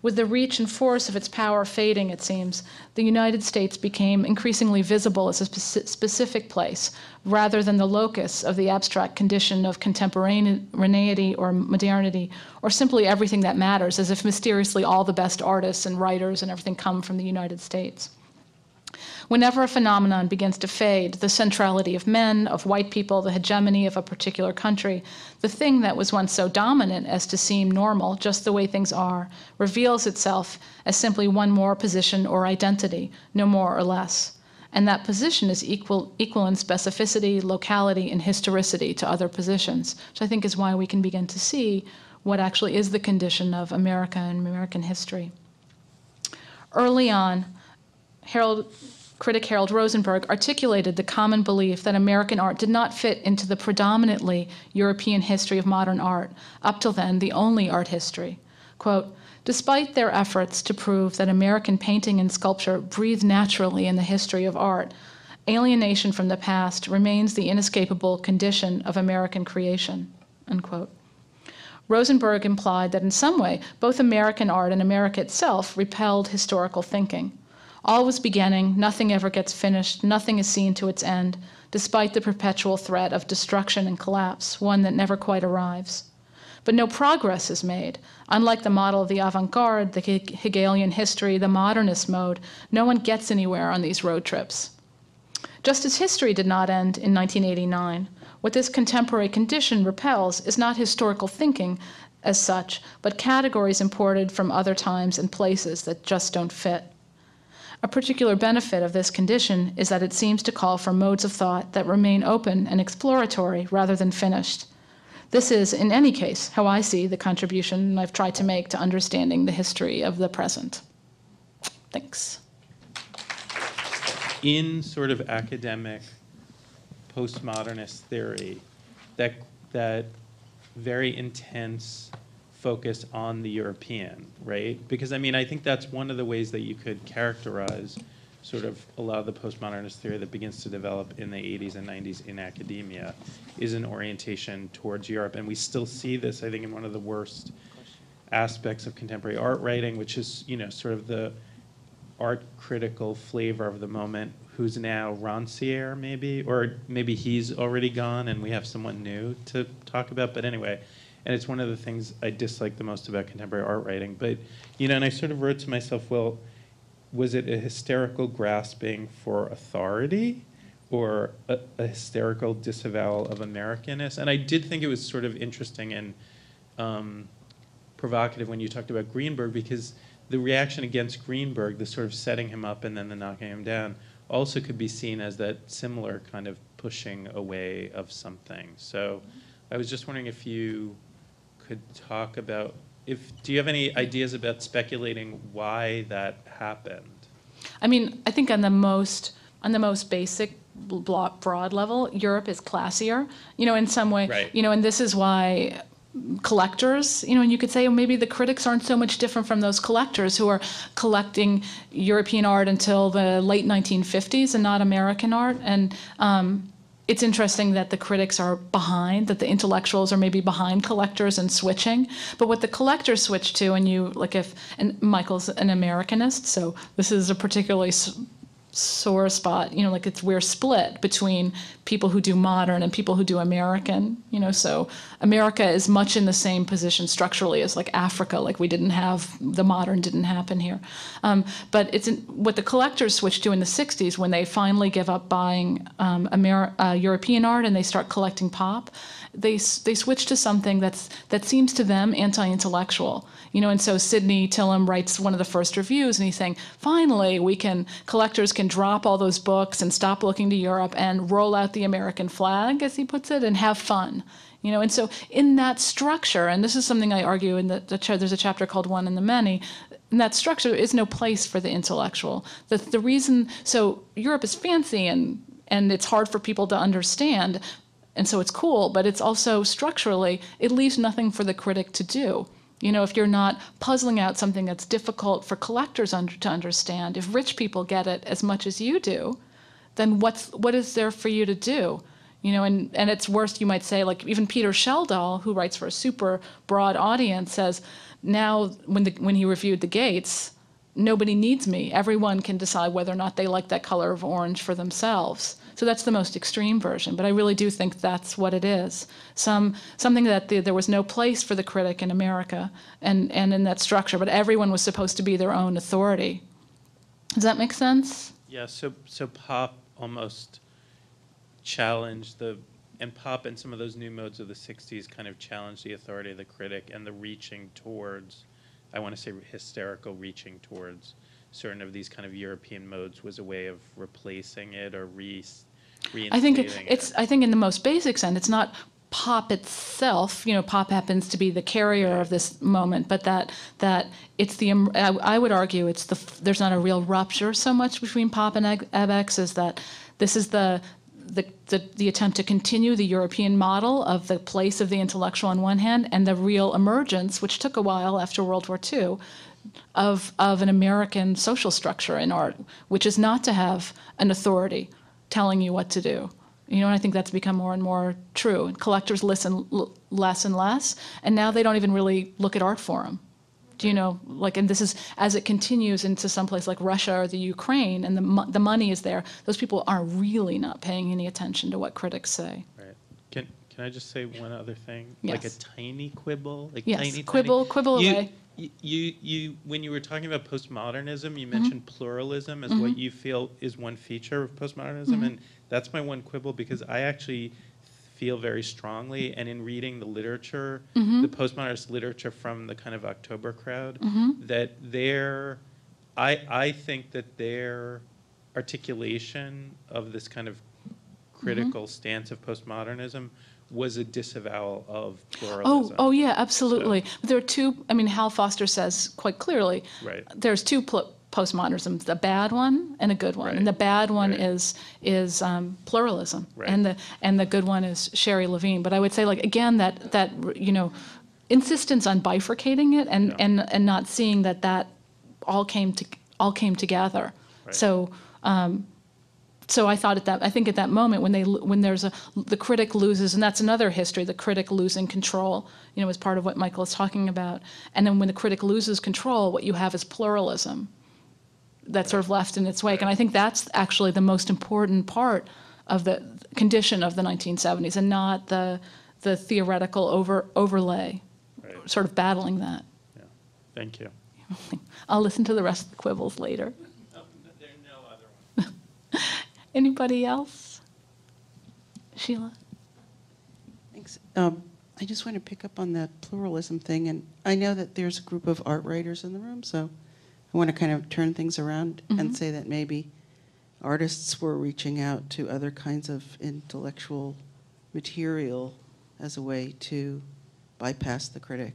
With the reach and force of its power fading, it seems, the United States became increasingly visible as a specific place, rather than the locus of the abstract condition of contemporaneity or modernity, or simply everything that matters, as if mysteriously all the best artists and writers and everything come from the United States. Whenever a phenomenon begins to fade, the centrality of men, of white people, the hegemony of a particular country, the thing that was once so dominant as to seem normal, just the way things are, reveals itself as simply one more position or identity, no more or less. And that position is equal in specificity, locality, and historicity to other positions, which I think is why we can begin to see what actually is the condition of America and American history. Early on, critic Harold Rosenberg articulated the common belief that American art did not fit into the predominantly European history of modern art, up till then the only art history. Quote, "Despite their efforts to prove that American painting and sculpture breathe naturally in the history of art, alienation from the past remains the inescapable condition of American creation." Unquote. Rosenberg implied that in some way, both American art and America itself repelled historical thinking. All was beginning, nothing ever gets finished, nothing is seen to its end, despite the perpetual threat of destruction and collapse, one that never quite arrives. But no progress is made. Unlike the model of the avant-garde, the Hegelian history, the modernist mode, no one gets anywhere on these road trips. Just as history did not end in 1989, what this contemporary condition repels is not historical thinking as such, but categories imported from other times and places that just don't fit. A particular benefit of this condition is that it seems to call for modes of thought that remain open and exploratory rather than finished. This is, in any case, how I see the contribution I've tried to make to understanding the history of the present. Thanks. In sort of academic postmodernist theory, that very intense focus on the European, right? Because I mean, I think that's one of the ways that you could characterize sort of a lot of the postmodernist theory that begins to develop in the 80s and 90s in academia is an orientation towards Europe. And we still see this, I think, in one of the worst aspects of contemporary art writing, which is, sort of the art critical flavor of the moment, who's now Rancière maybe, or maybe he's already gone and we have someone new to talk about. But anyway, and it's one of the things I dislike the most about contemporary art writing. But, and I sort of wrote to myself, well, was it a hysterical grasping for authority or a hysterical disavowal of Americanness? And I did think it was sort of interesting and provocative when you talked about Greenberg, because the reaction against Greenberg, the sort of setting him up and then the knocking him down, also could be seen as that similar kind of pushing away of something. So I was just wondering if you could talk about, do you have any ideas about speculating why that happened? I mean, I think on the most basic broad level, Europe is classier, in some way, Right. And this is why collectors, and you could say, maybe the critics aren't so much different from those collectors who are collecting European art until the late 1950s and not American art. And it's interesting that the critics are behind, that the intellectuals are maybe behind collectors and switching. But what the collectors switch to, and Michael's an Americanist, so this is a particularly sore spot, we're split between people who do modern and people who do American, so America is much in the same position structurally as Africa, we didn't have, the modern didn't happen here. But it's what the collectors switched to in the 60s when they finally give up buying European art and they start collecting pop. They switch to something that seems to them anti-intellectual, and so Sidney Tillum writes one of the first reviews, and he's saying, finally, collectors can drop all those books and stop looking to Europe and roll out the American flag, as he puts it, and have fun. And so in that structure, and this is something I argue in there's a chapter called One and the Many, in that structure there is no place for the intellectual. The reason, so Europe is fancy and it's hard for people to understand, and so it's cool, but it's also structurally, it leaves nothing for the critic to do. If you're not puzzling out something that's difficult for collectors to understand, if rich people get it as much as you do, then what is there for you to do? And it's worse, you might say, even Peter Sheldall, who writes for a super broad audience, says, now when he reviewed the Gates, nobody needs me. Everyone can decide whether or not they like that color of orange for themselves. So that's the most extreme version, but I really do think that's what it is. Something that there was no place for the critic in America and in that structure, but everyone was supposed to be their own authority. Does that make sense? Yeah, so pop almost challenged pop and some of those new modes of the 60s kind of challenged the authority of the critic and the reaching towards, I want to say hysterical reaching towards certain of these kind of European modes was a way of replacing it or reinstating it. I think in the most basic sense, it's not pop itself. Pop happens to be the carrier of this moment, but that it's I would argue there's not a real rupture so much between pop and ABEX as that this is the attempt to continue the European model of the place of the intellectual on one hand and the real emergence, which took a while after World War II, of an American social structure in art, which is not to have an authority telling you what to do. And I think that's become more and more true. And collectors listen less and less, and now they don't even really look at art for them. And this is, as it continues into someplace like Russia or the Ukraine, and the money is there, those people are really not paying any attention to what critics say. Right. Can I just say one other thing? Yes. Like a tiny quibble? Yes, quibble away. You when you were talking about postmodernism, you mentioned pluralism as what you feel is one feature of postmodernism, and that's my one quibble, because I actually feel very strongly, and in reading the literature, the postmodernist literature from the kind of October crowd, that I think that their articulation of this kind of critical stance of postmodernism was a disavowal of pluralism. Oh yeah, absolutely. So, there are two, Hal Foster says quite clearly, right, there's two postmodernisms, the bad one and a good one. Right. And the bad one is pluralism, right, and the good one is Sherry Levine. But I would say, again, that insistence on bifurcating it and not seeing that all came together. Right. So so I thought I think at that moment when the critic loses, and that's another history, the critic losing control, is part of what Michael is talking about. And then when the critic loses control, what you have is pluralism that's sort of left in its wake. And I think that's actually the most important part of the condition of the 1970s, and not the theoretical overlay, Right. sort of battling that. Yeah. Thank you. I'll listen to the rest of the quibbles later. No, there are no other ones. Anybody else? Sheila? Thanks. I just want to pick up on that pluralism thing, and I know that there's a group of art writers in the room, so I want to kind of turn things around and say that maybe artists were reaching out to other kinds of intellectual material as a way to bypass the critic.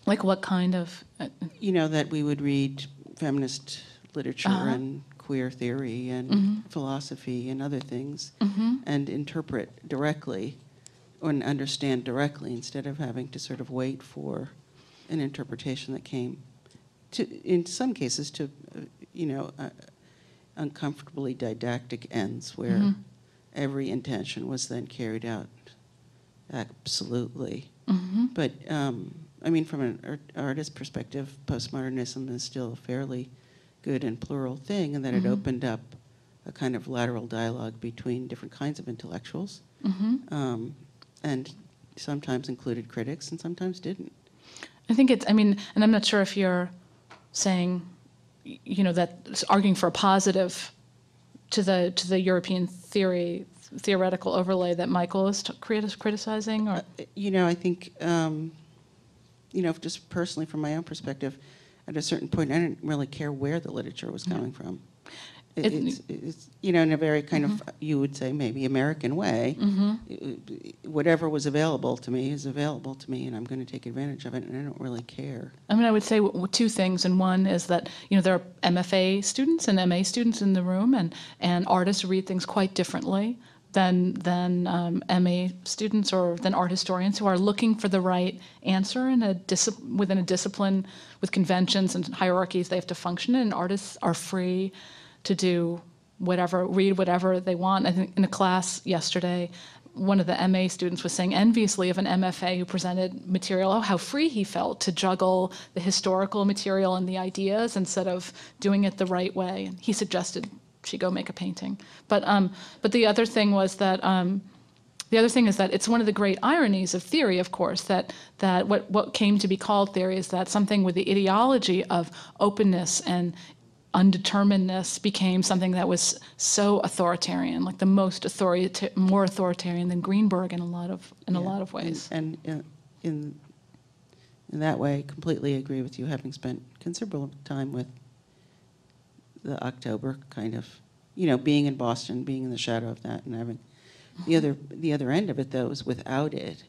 Like what kind of? That we would read feminist literature and queer theory and philosophy and other things and interpret directly and understand directly instead of having to sort of wait for an interpretation that came to, in some cases, to, uncomfortably didactic ends where every intention was then carried out absolutely. But, from an artist perspective, postmodernism is still a fairly good and plural thing, and that it opened up a kind of lateral dialogue between different kinds of intellectuals, and sometimes included critics and sometimes didn't. I think and I'm not sure if you're saying, that arguing for a positive to the European theoretical overlay that Michael is criticizing, or I think, just personally from my own perspective, at a certain point, I didn't really care where the literature was coming from. It's in a very kind of, you would say, maybe American way. Whatever was available to me is available to me, and I'm going to take advantage of it, and I don't really care. I would say two things, and one is that there are MFA students and MA students in the room, and artists read things quite differently than MA students or than art historians who are looking for the right answer within a discipline with conventions and hierarchies they have to function in. And artists are free to do whatever, read whatever they want. I think in a class yesterday, one of the MA students was saying enviously of an MFA who presented material, how free he felt to juggle the historical material and the ideas instead of doing it the right way. And he suggested she go make a painting. But the other thing was that it's one of the great ironies of theory, of course, that what came to be called theory is that something with the ideology of openness and undeterminedness became something that was so authoritarian, like the most more authoritarian than Greenberg in a lot of ways. And in that way, completely agree with you, having spent considerable time with the October kind of, being in Boston, being in the shadow of that, and having the other end of it, though, is without it,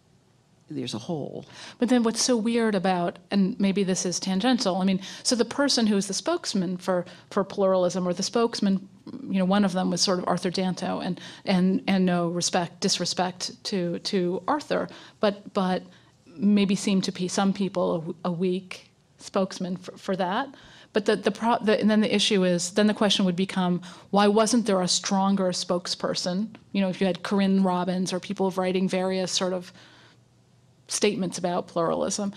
there's a hole. But then what's so weird about, and maybe this is tangential, so the person who is the spokesman for pluralism, or the spokesman, one of them was sort of Arthur Danto, and no disrespect to Arthur, but maybe seemed to be some people a weak spokesman for that. But and then the issue is, then the question would become, why wasn't there a stronger spokesperson? If you had Corinne Robbins or people writing various sort of statements about pluralism,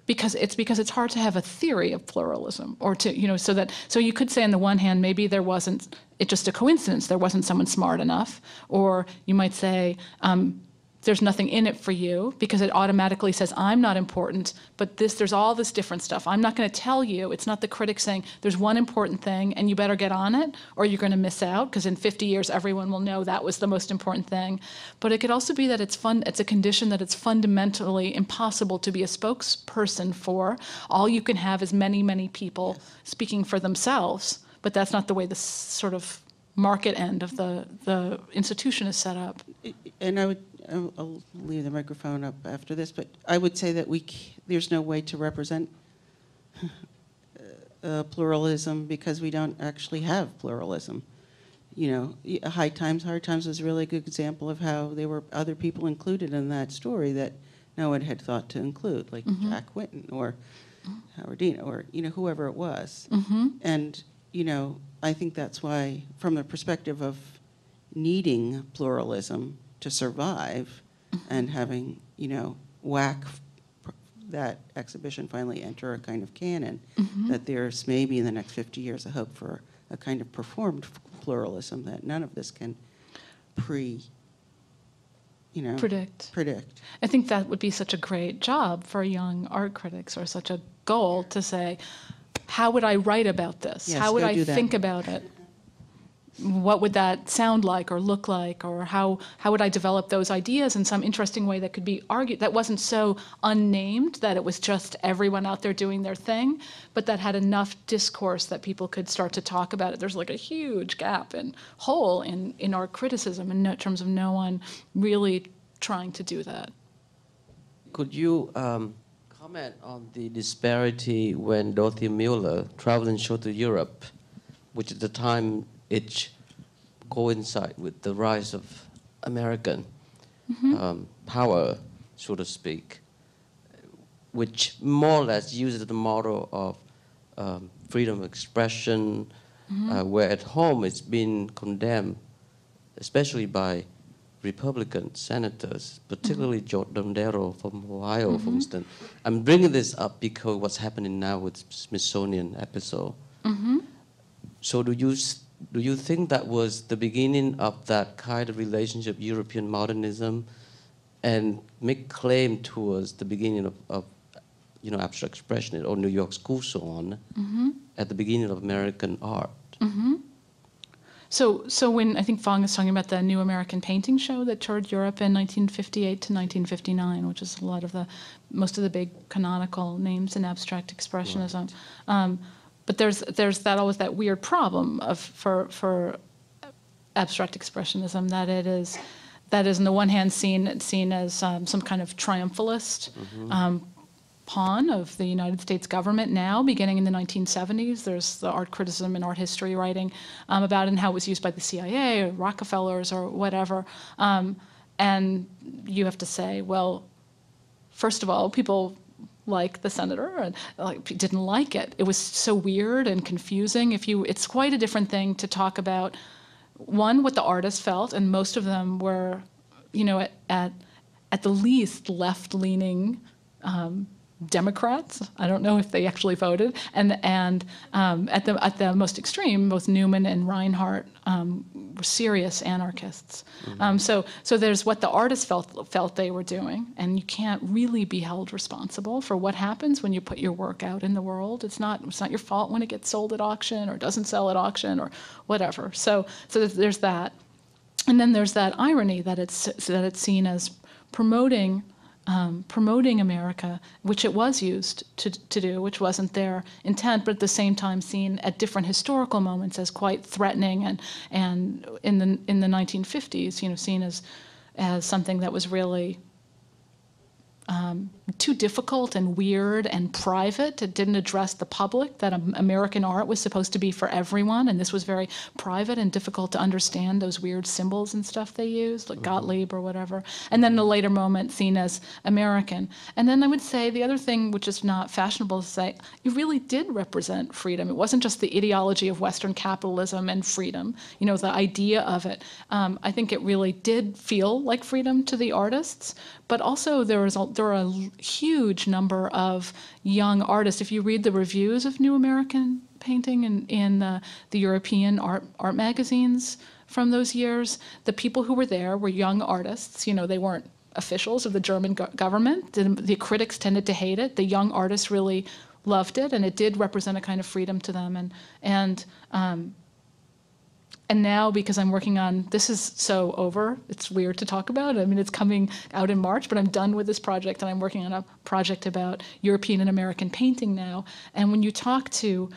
because it's hard to have a theory of pluralism, or to so you could say on the one hand maybe it's just a coincidence there wasn't someone smart enough, or you might say there's nothing in it for you because it automatically says I'm not important, but there's all this different stuff. I'm not going to tell you. It's not the critic saying there's one important thing and you better get on it or you're going to miss out, because in 50 years everyone will know that was the most important thing. But it could also be that it's a condition that it's fundamentally impossible to be a spokesperson for. All you can have is many, many people speaking for themselves, but that's not the way the sort of market end of the institution is set up. And I'll leave the microphone up after this, but I would say that there's no way to represent pluralism because we don't actually have pluralism. Hard Times was a really good example of how there were other people included in that story that no one had thought to include, like Jack Whitten or Howard Dean or whoever it was. And I think that's why, from the perspective of needing pluralism to survive and having, WAC, that exhibition finally enter a kind of canon, that there's maybe in the next 50 years a hope for a kind of performed pluralism that none of this can predict. I think that would be such a great job for young art critics, or such a goal to say, how would I write about this? Yes, how would go I do that. think about it? What would that sound like or look like? Or how would I develop those ideas in some interesting way that could be argued, that wasn't so unnamed that it was just everyone out there doing their thing, but that had enough discourse that people could start to talk about it. There's like a huge gap and hole in art criticism in terms of no one really trying to do that. Could you comment on the disparity when Dorothy Mueller traveled and showed to Europe, which at the time it coincided with the rise of American power, so to speak, which more or less uses the model of freedom of expression, where at home it's been condemned, especially by Republican senators, particularly George Dondero from Ohio, for instance. I'm bringing this up because what's happening now with Smithsonian episode. So do you think that was the beginning of that kind of relationship, European modernism, and make claim towards the beginning of abstract expressionism or New York School, so on, at the beginning of American art? So when I think Fong is talking about the New American Painting Show that toured Europe in 1958 to 1959, which is most of the big canonical names in abstract expressionism. Right. But there's always that weird problem for abstract expressionism that is on the one hand seen as some kind of triumphalist pawn of the United States government now, beginning in the 1970s. There's the art criticism and art history writing about it and how it was used by the CIA or Rockefellers or whatever. And you have to say, well, first of all, people like the senator and didn't like it. It was so weird and confusing. It's quite a different thing to talk about, one, what the artist felt, and most of them were, at the least left-leaning Democrats. I don't know if they actually voted, and at the most extreme, both Newman and Reinhardt were serious anarchists. So there's what the artists felt they were doing, and you can't really be held responsible for what happens when you put your work out in the world. It's not your fault when it gets sold at auction or doesn't sell at auction or whatever. So there's that, and then there's that irony that it's seen as promoting America, which it was used to do, which wasn't their intent, but at the same time seen at different historical moments as quite threatening, and in the 1950s, seen as something that was really too difficult and weird and private. It didn't address the public, that American art was supposed to be for everyone, and this was very private and difficult to understand, those weird symbols and stuff they used, like Gottlieb or whatever. And then in a later moment seen as American. And then I would say the other thing, which is not fashionable to say, it really did represent freedom. It wasn't just the ideology of Western capitalism and freedom, the idea of it. I think it really did feel like freedom to the artists, but also there are a huge number of young artists. If you read the reviews of New American Painting in the European art magazines from those years, the people who were there were young artists. They weren't officials of the German government. The critics tended to hate it. The young artists really loved it, and it did represent a kind of freedom to them. And now, because I'm working on, this is so over, it's weird to talk about. I mean, it's coming out in March, but I'm done with this project, and I'm working on a project about European and American painting now. And when you talk to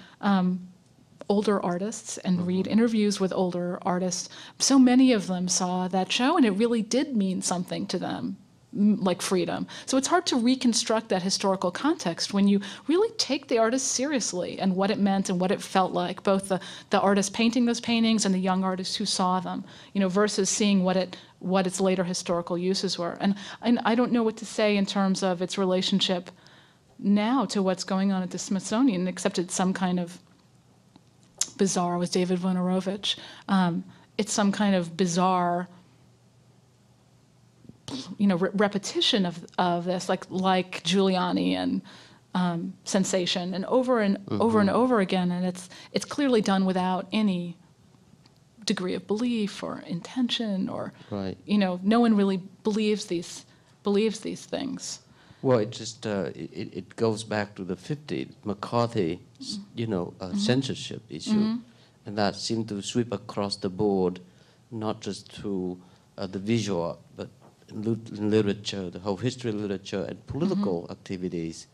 older artists and read interviews with older artists, so many of them saw that show, and it really did mean something to them, like freedom. So it's hard to reconstruct that historical context when you really take the artist seriously and what it meant and what it felt like, both the artist painting those paintings and the young artists who saw them, versus seeing what its later historical uses were. And I don't know what to say in terms of its relationship now to what's going on at the Smithsonian, except it's some kind of bizarre with David Wojnarowicz. It's some kind of bizarre, repetition of this, like Giuliani and Sensation, and over and over again, and it's clearly done without any degree of belief or intention, or Right. No one really believes these things. Well, it just it goes back to the 50s, McCarthy, censorship issue, and that seemed to sweep across the board, not just through the visual art, but in literature, the whole history of literature and political activities.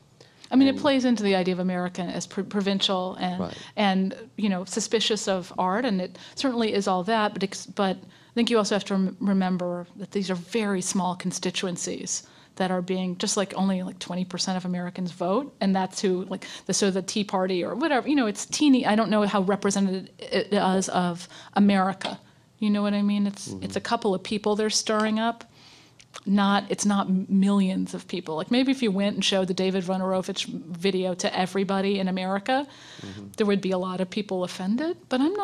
I mean, it plays into the idea of America as provincial and Right. and suspicious of art, and it certainly is all that. But I think you also have to remember that these are very small constituencies that are being, just like only like 20% of Americans vote, and that's who, like the Tea Party or whatever. It's teeny. I don't know how represented it is of America. You know what I mean? It's a couple of people they're stirring up. It's not millions of people. Like maybe if you went and showed the David Wojnarowicz video to everybody in America, there would be a lot of people offended. But I'm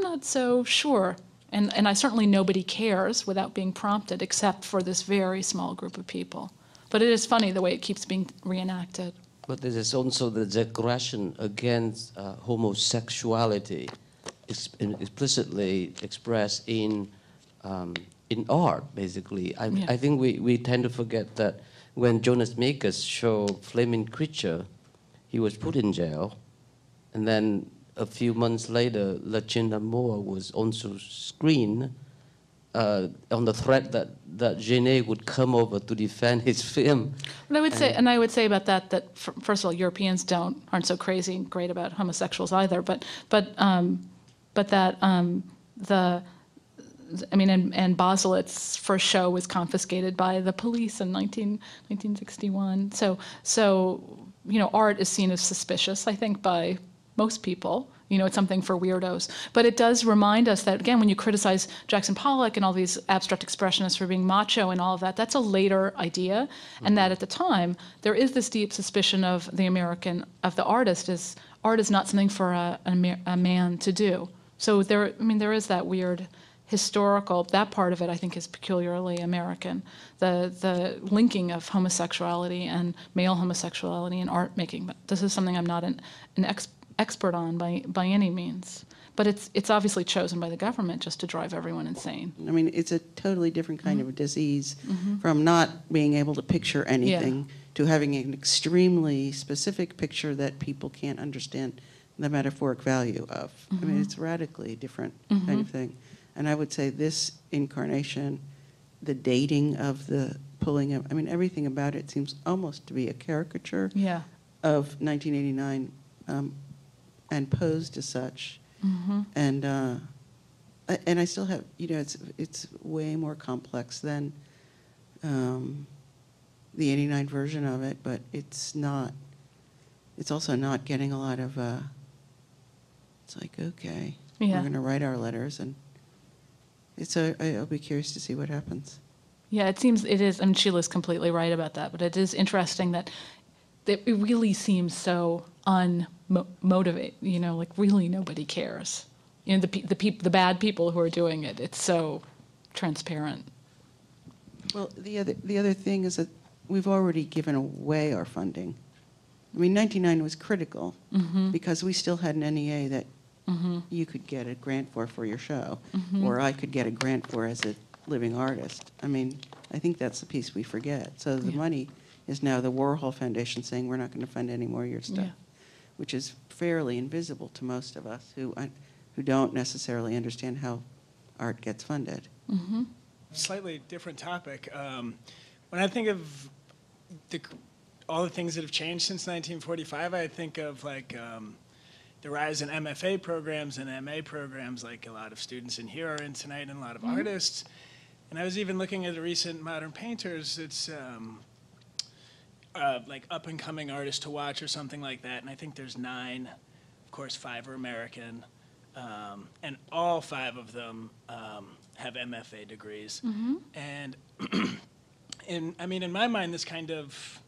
not so sure. And I certainly nobody cares without being prompted, except for this very small group of people. But it is funny the way it keeps being reenacted. But there is also the aggression against homosexuality, explicitly expressed in art, basically. I think we tend to forget that when Jonas Mekas showed Flaming Creature, he was put in jail, and then a few months later, Lachinda Moore was also screened on the threat that Genet would come over to defend his film. But I would say about that first of all, Europeans aren't so crazy and great about homosexuals either. And Boselitz's first show was confiscated by the police in 1961. So art is seen as suspicious, I think, by most people. It's something for weirdos. But it does remind us that, again, when you criticize Jackson Pollock and all these abstract expressionists for being macho and all of that, that's a later idea. And that at the time, there is this deep suspicion of the artist is art is not something for a man to do. So there is that weird historical, that part of it I think is peculiarly American, the linking of homosexuality and male homosexuality in art making. But this is something I'm not an expert on by any means. But it's obviously chosen by the government just to drive everyone insane. I mean, it's a totally different kind of disease from not being able to picture anything to having an extremely specific picture that people can't understand the metaphoric value of. I mean, it's radically different kind of thing. And I would say this incarnation, the dating of the pulling of, I mean, everything about it seems almost to be a caricature of 1989 and posed as such. And I still have, it's way more complex than the 89 version of it, but it's also not getting a lot of, it's like, okay, we're going to write our letters, and I'll be curious to see what happens. Yeah, it is, I mean, Sheila's completely right about that, but it is interesting that it really seems so unmotivated, like really nobody cares. The bad people who are doing it, it's so transparent. Well, the other thing is that we've already given away our funding. I mean, 99 was critical because we still had an NEA that you could get a grant for your show, or I could get a grant for as a living artist. I mean, I think that's the piece we forget. So the money is now the Warhol Foundation saying we're not going to fund any more of your stuff, which is fairly invisible to most of us who don't necessarily understand how art gets funded. Slightly different topic. When I think of all the things that have changed since 1945, I think of like the rise in MFA programs and MA programs, like a lot of students in here are in tonight, and a lot of artists. And I was even looking at the recent Modern Painters. It's like up-and-coming artists to watch or something like that. And I think there's 9. Of course, 5 are American. And all 5 of them have MFA degrees. And in my mind, this kind of,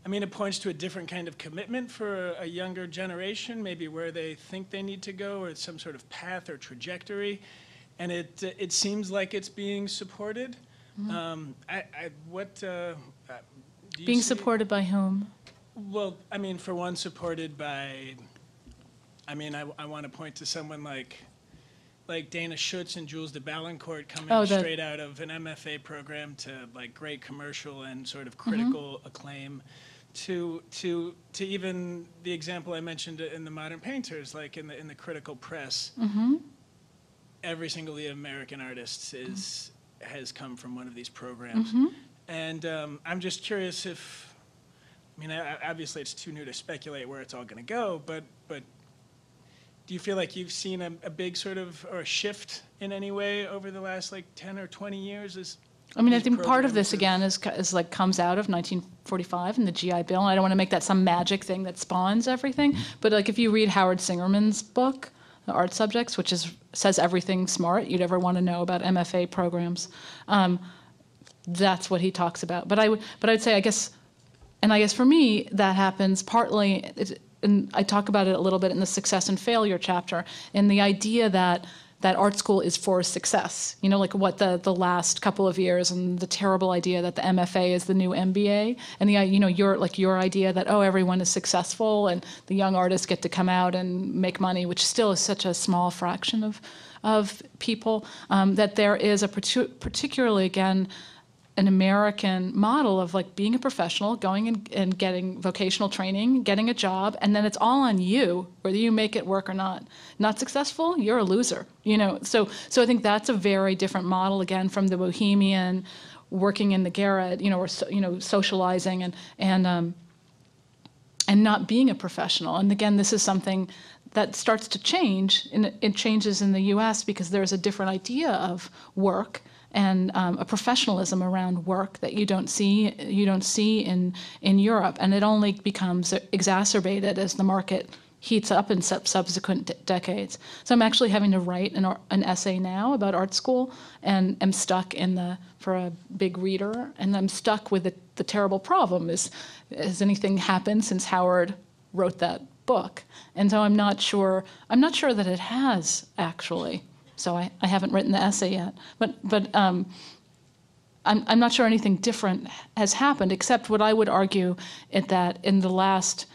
I mean, it points to a different kind of commitment for a younger generation, maybe where they think they need to go, or some sort of path or trajectory. And it seems like it's being supported. Do you Being see- supported by whom? Well, I mean, for one, supported by, I mean, I want to point to someone like Dana Schutz and Jules de Balancourt coming straight out of an MFA program to like great commercial and sort of critical acclaim, to even the example I mentioned in the Modern Painters, like in the critical press. Every single American artist has come from one of these programs, and I'm just curious if, I mean, obviously it's too new to speculate where it's all going to go, but do you feel like you've seen a big sort of, or a shift in any way over the last like 10 or 20 years? I mean, I think part of this, again, is like comes out of 1945 and the GI Bill, and I don't want to make that some magic thing that spawns everything, but like if you read Howard Singerman's book, The Art Subjects, which says everything smart you'd ever want to know about MFA programs, that's what he talks about. But I would say, I guess for me, that happens partly, and I talk about it a little bit in the success and failure chapter, in the idea that art school is for success. You know, like what the last couple of years, and the terrible idea that the MFA is the new MBA, and your idea that, oh, everyone is successful and the young artists get to come out and make money, which still is such a small fraction of people, that there is a particularly, again, an American model of like being a professional, going and getting vocational training, getting a job, and then it's all on you, whether you make it work or not. Not successful, you're a loser. You know, so I think that's a very different model, again, from the bohemian working in the garret, or socializing and not being a professional. And again, this is something that starts to change. It changes in the U.S. because there's a different idea of work and a professionalism around work that you don't see in Europe, and it only becomes exacerbated as the market heats up in subsequent decades. So I'm actually having to write an essay now about art school, and am stuck for a big reader, and I'm stuck with the terrible problem is, has anything happened since Howard wrote that book? And so I'm not sure that it has, actually. So I haven't written the essay yet, but I'm not sure anything different has happened, except what I would argue that in the last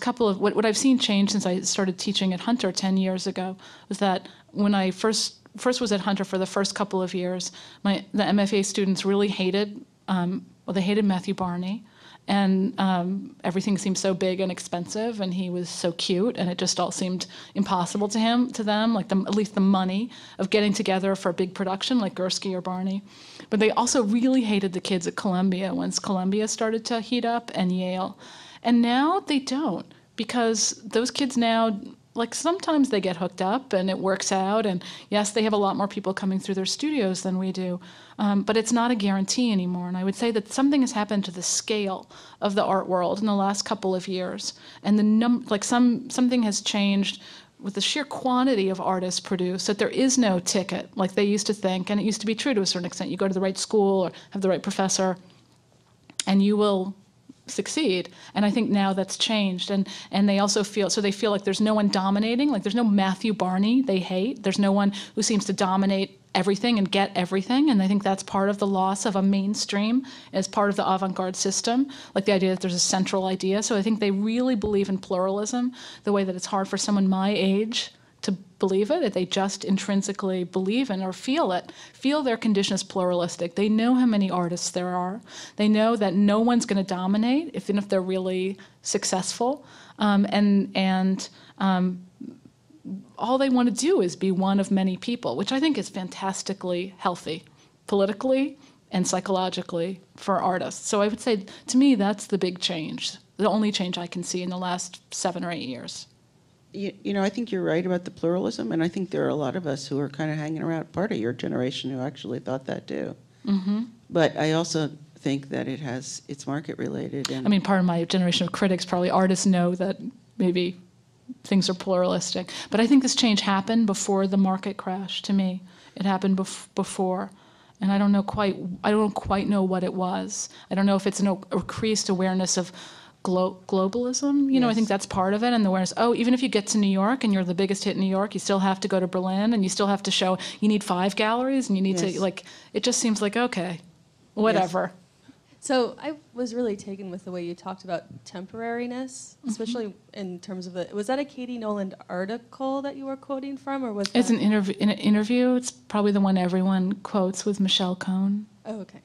couple of what I've seen change since I started teaching at Hunter 10 years ago was that when I first was at Hunter for the first couple of years, the MFA students really hated they hated Matthew Barney. And everything seemed so big and expensive, and he was so cute, and it just all seemed impossible to them, like at least the money of getting together for a big production like Gursky or Barney. But they also really hated the kids at Columbia once Columbia started to heat up, and Yale. And now they don't, because those kids now, like sometimes they get hooked up and it works out, and yes, they have a lot more people coming through their studios than we do, but it's not a guarantee anymore. And I would say that something has happened to the scale of the art world in the last couple of years, and something has changed with the sheer quantity of artists produced, that there is no ticket like they used to think, and it used to be true to a certain extent. You go to the right school or have the right professor, and you will succeed. And I think now that's changed, and they also feel like there's no one dominating, like there's no Matthew Barney they hate, there's no one who seems to dominate everything and get everything, and I think that's part of the loss of a mainstream as part of the avant-garde system, like the idea that there's a central idea. So I think they really believe in pluralism the way that it's hard for someone my age to believe it, if they just intrinsically believe in or feel their condition is pluralistic. They know how many artists there are. They know that no one's going to dominate, even if they're really successful. All they want to do is be one of many people, which I think is fantastically healthy, politically and psychologically for artists. So I would say, to me, that's the big change, the only change I can see in the last 7 or 8 years. I think you're right about the pluralism, and I think there are a lot of us who are kind of hanging around, part of your generation, who actually thought that too. Mm-hmm. But I also think that it's market related. And I mean, part of my generation of critics, probably artists, know that maybe things are pluralistic. But I think this change happened before the market crash, to me. It happened before. and I don't quite know what it was. I don't know if it's an increased awareness of globalism. You know, I think that's part of it, and the awareness. Oh, even if you get to New York and you're the biggest hit in New York, you still have to go to Berlin, and you still have to show. You need 5 galleries, and you need to like. It just seems like okay, whatever. So I was really taken with the way you talked about temporariness, especially in terms of was that a Katie Noland article that you were quoting from, or was that? It's an interview. It's probably the one everyone quotes with Michelle Cohn. Oh, okay.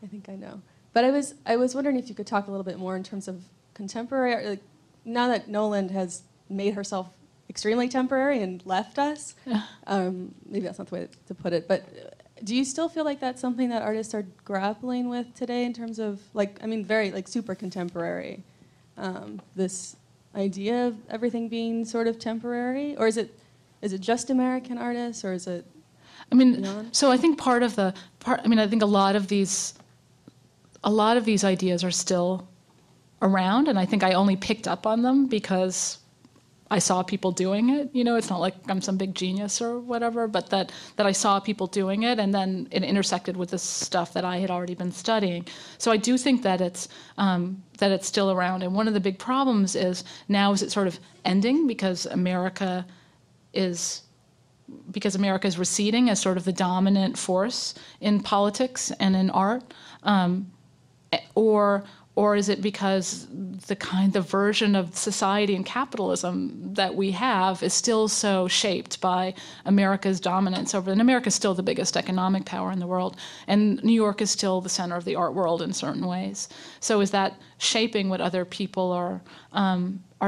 I think I know. But I was wondering if you could talk a little bit more in terms of contemporary, like, now that Noland has made herself extremely temporary and left us. Maybe that's not the way to put it, but do you still feel like that's something that artists are grappling with today in terms of, like, I mean, very, like, super contemporary, this idea of everything being sort of temporary? Or is it just American artists, or is it beyond? So I think I think a lot of these ideas are still around, and I think I only picked up on them because I saw people doing it. You know, it's not like I'm some big genius or whatever, but that I saw people doing it, and then it intersected with the stuff that I had already been studying. So I do think that it's still around. And one of the big problems is now is it sort of ending because America is receding as sort of the dominant force in politics and in art, or is it because the version of society and capitalism that we have is still so shaped by America's dominance over, and America's still the biggest economic power in the world, and New York is still the center of the art world in certain ways. So is that shaping what other people are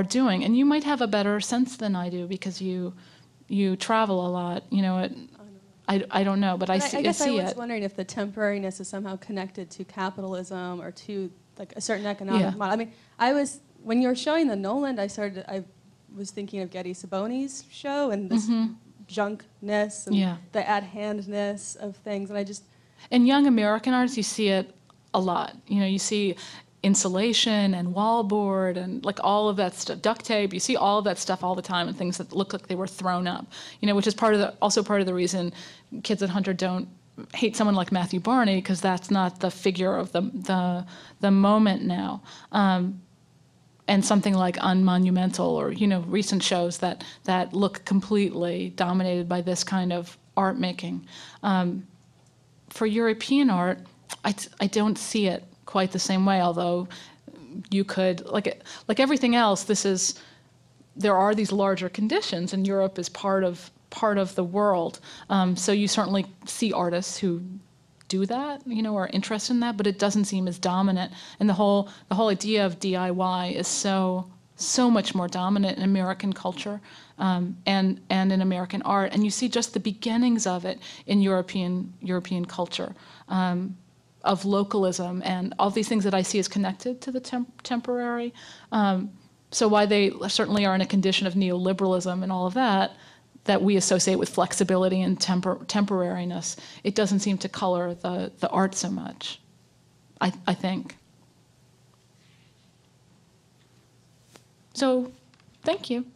doing? And you might have a better sense than I do because you travel a lot. You know, I don't know, but I see it. I guess I was wondering if the temporariness is somehow connected to capitalism or to like a certain economic model. I mean, when you were showing the Noland, I was thinking of Getty Siboni's show and this junkness and the at-handness of things, and I just. In young American artists, you see it a lot. You know, you see insulation and wallboard and like all of that stuff, duct tape. You see all of that stuff all the time, and things that look like they were thrown up. You know, which is also part of the reason kids at Hunter don't hate someone like Matthew Barney, because that's not the figure of the moment now. And something like Unmonumental, or recent shows that look completely dominated by this kind of art making. For European art, I don't see it quite the same way. Although you could, like everything else, there are these larger conditions, and Europe is part of the world. So you certainly see artists who do that, are interested in that, but it doesn't seem as dominant. And the whole idea of DIY is so much more dominant in American culture and in American art. And you see just the beginnings of it in European culture, of localism and all these things that I see as connected to the temporary. So why they certainly are in a condition of neoliberalism and all of that we associate with flexibility and temporariness, it doesn't seem to color the art so much, I think. So, thank you.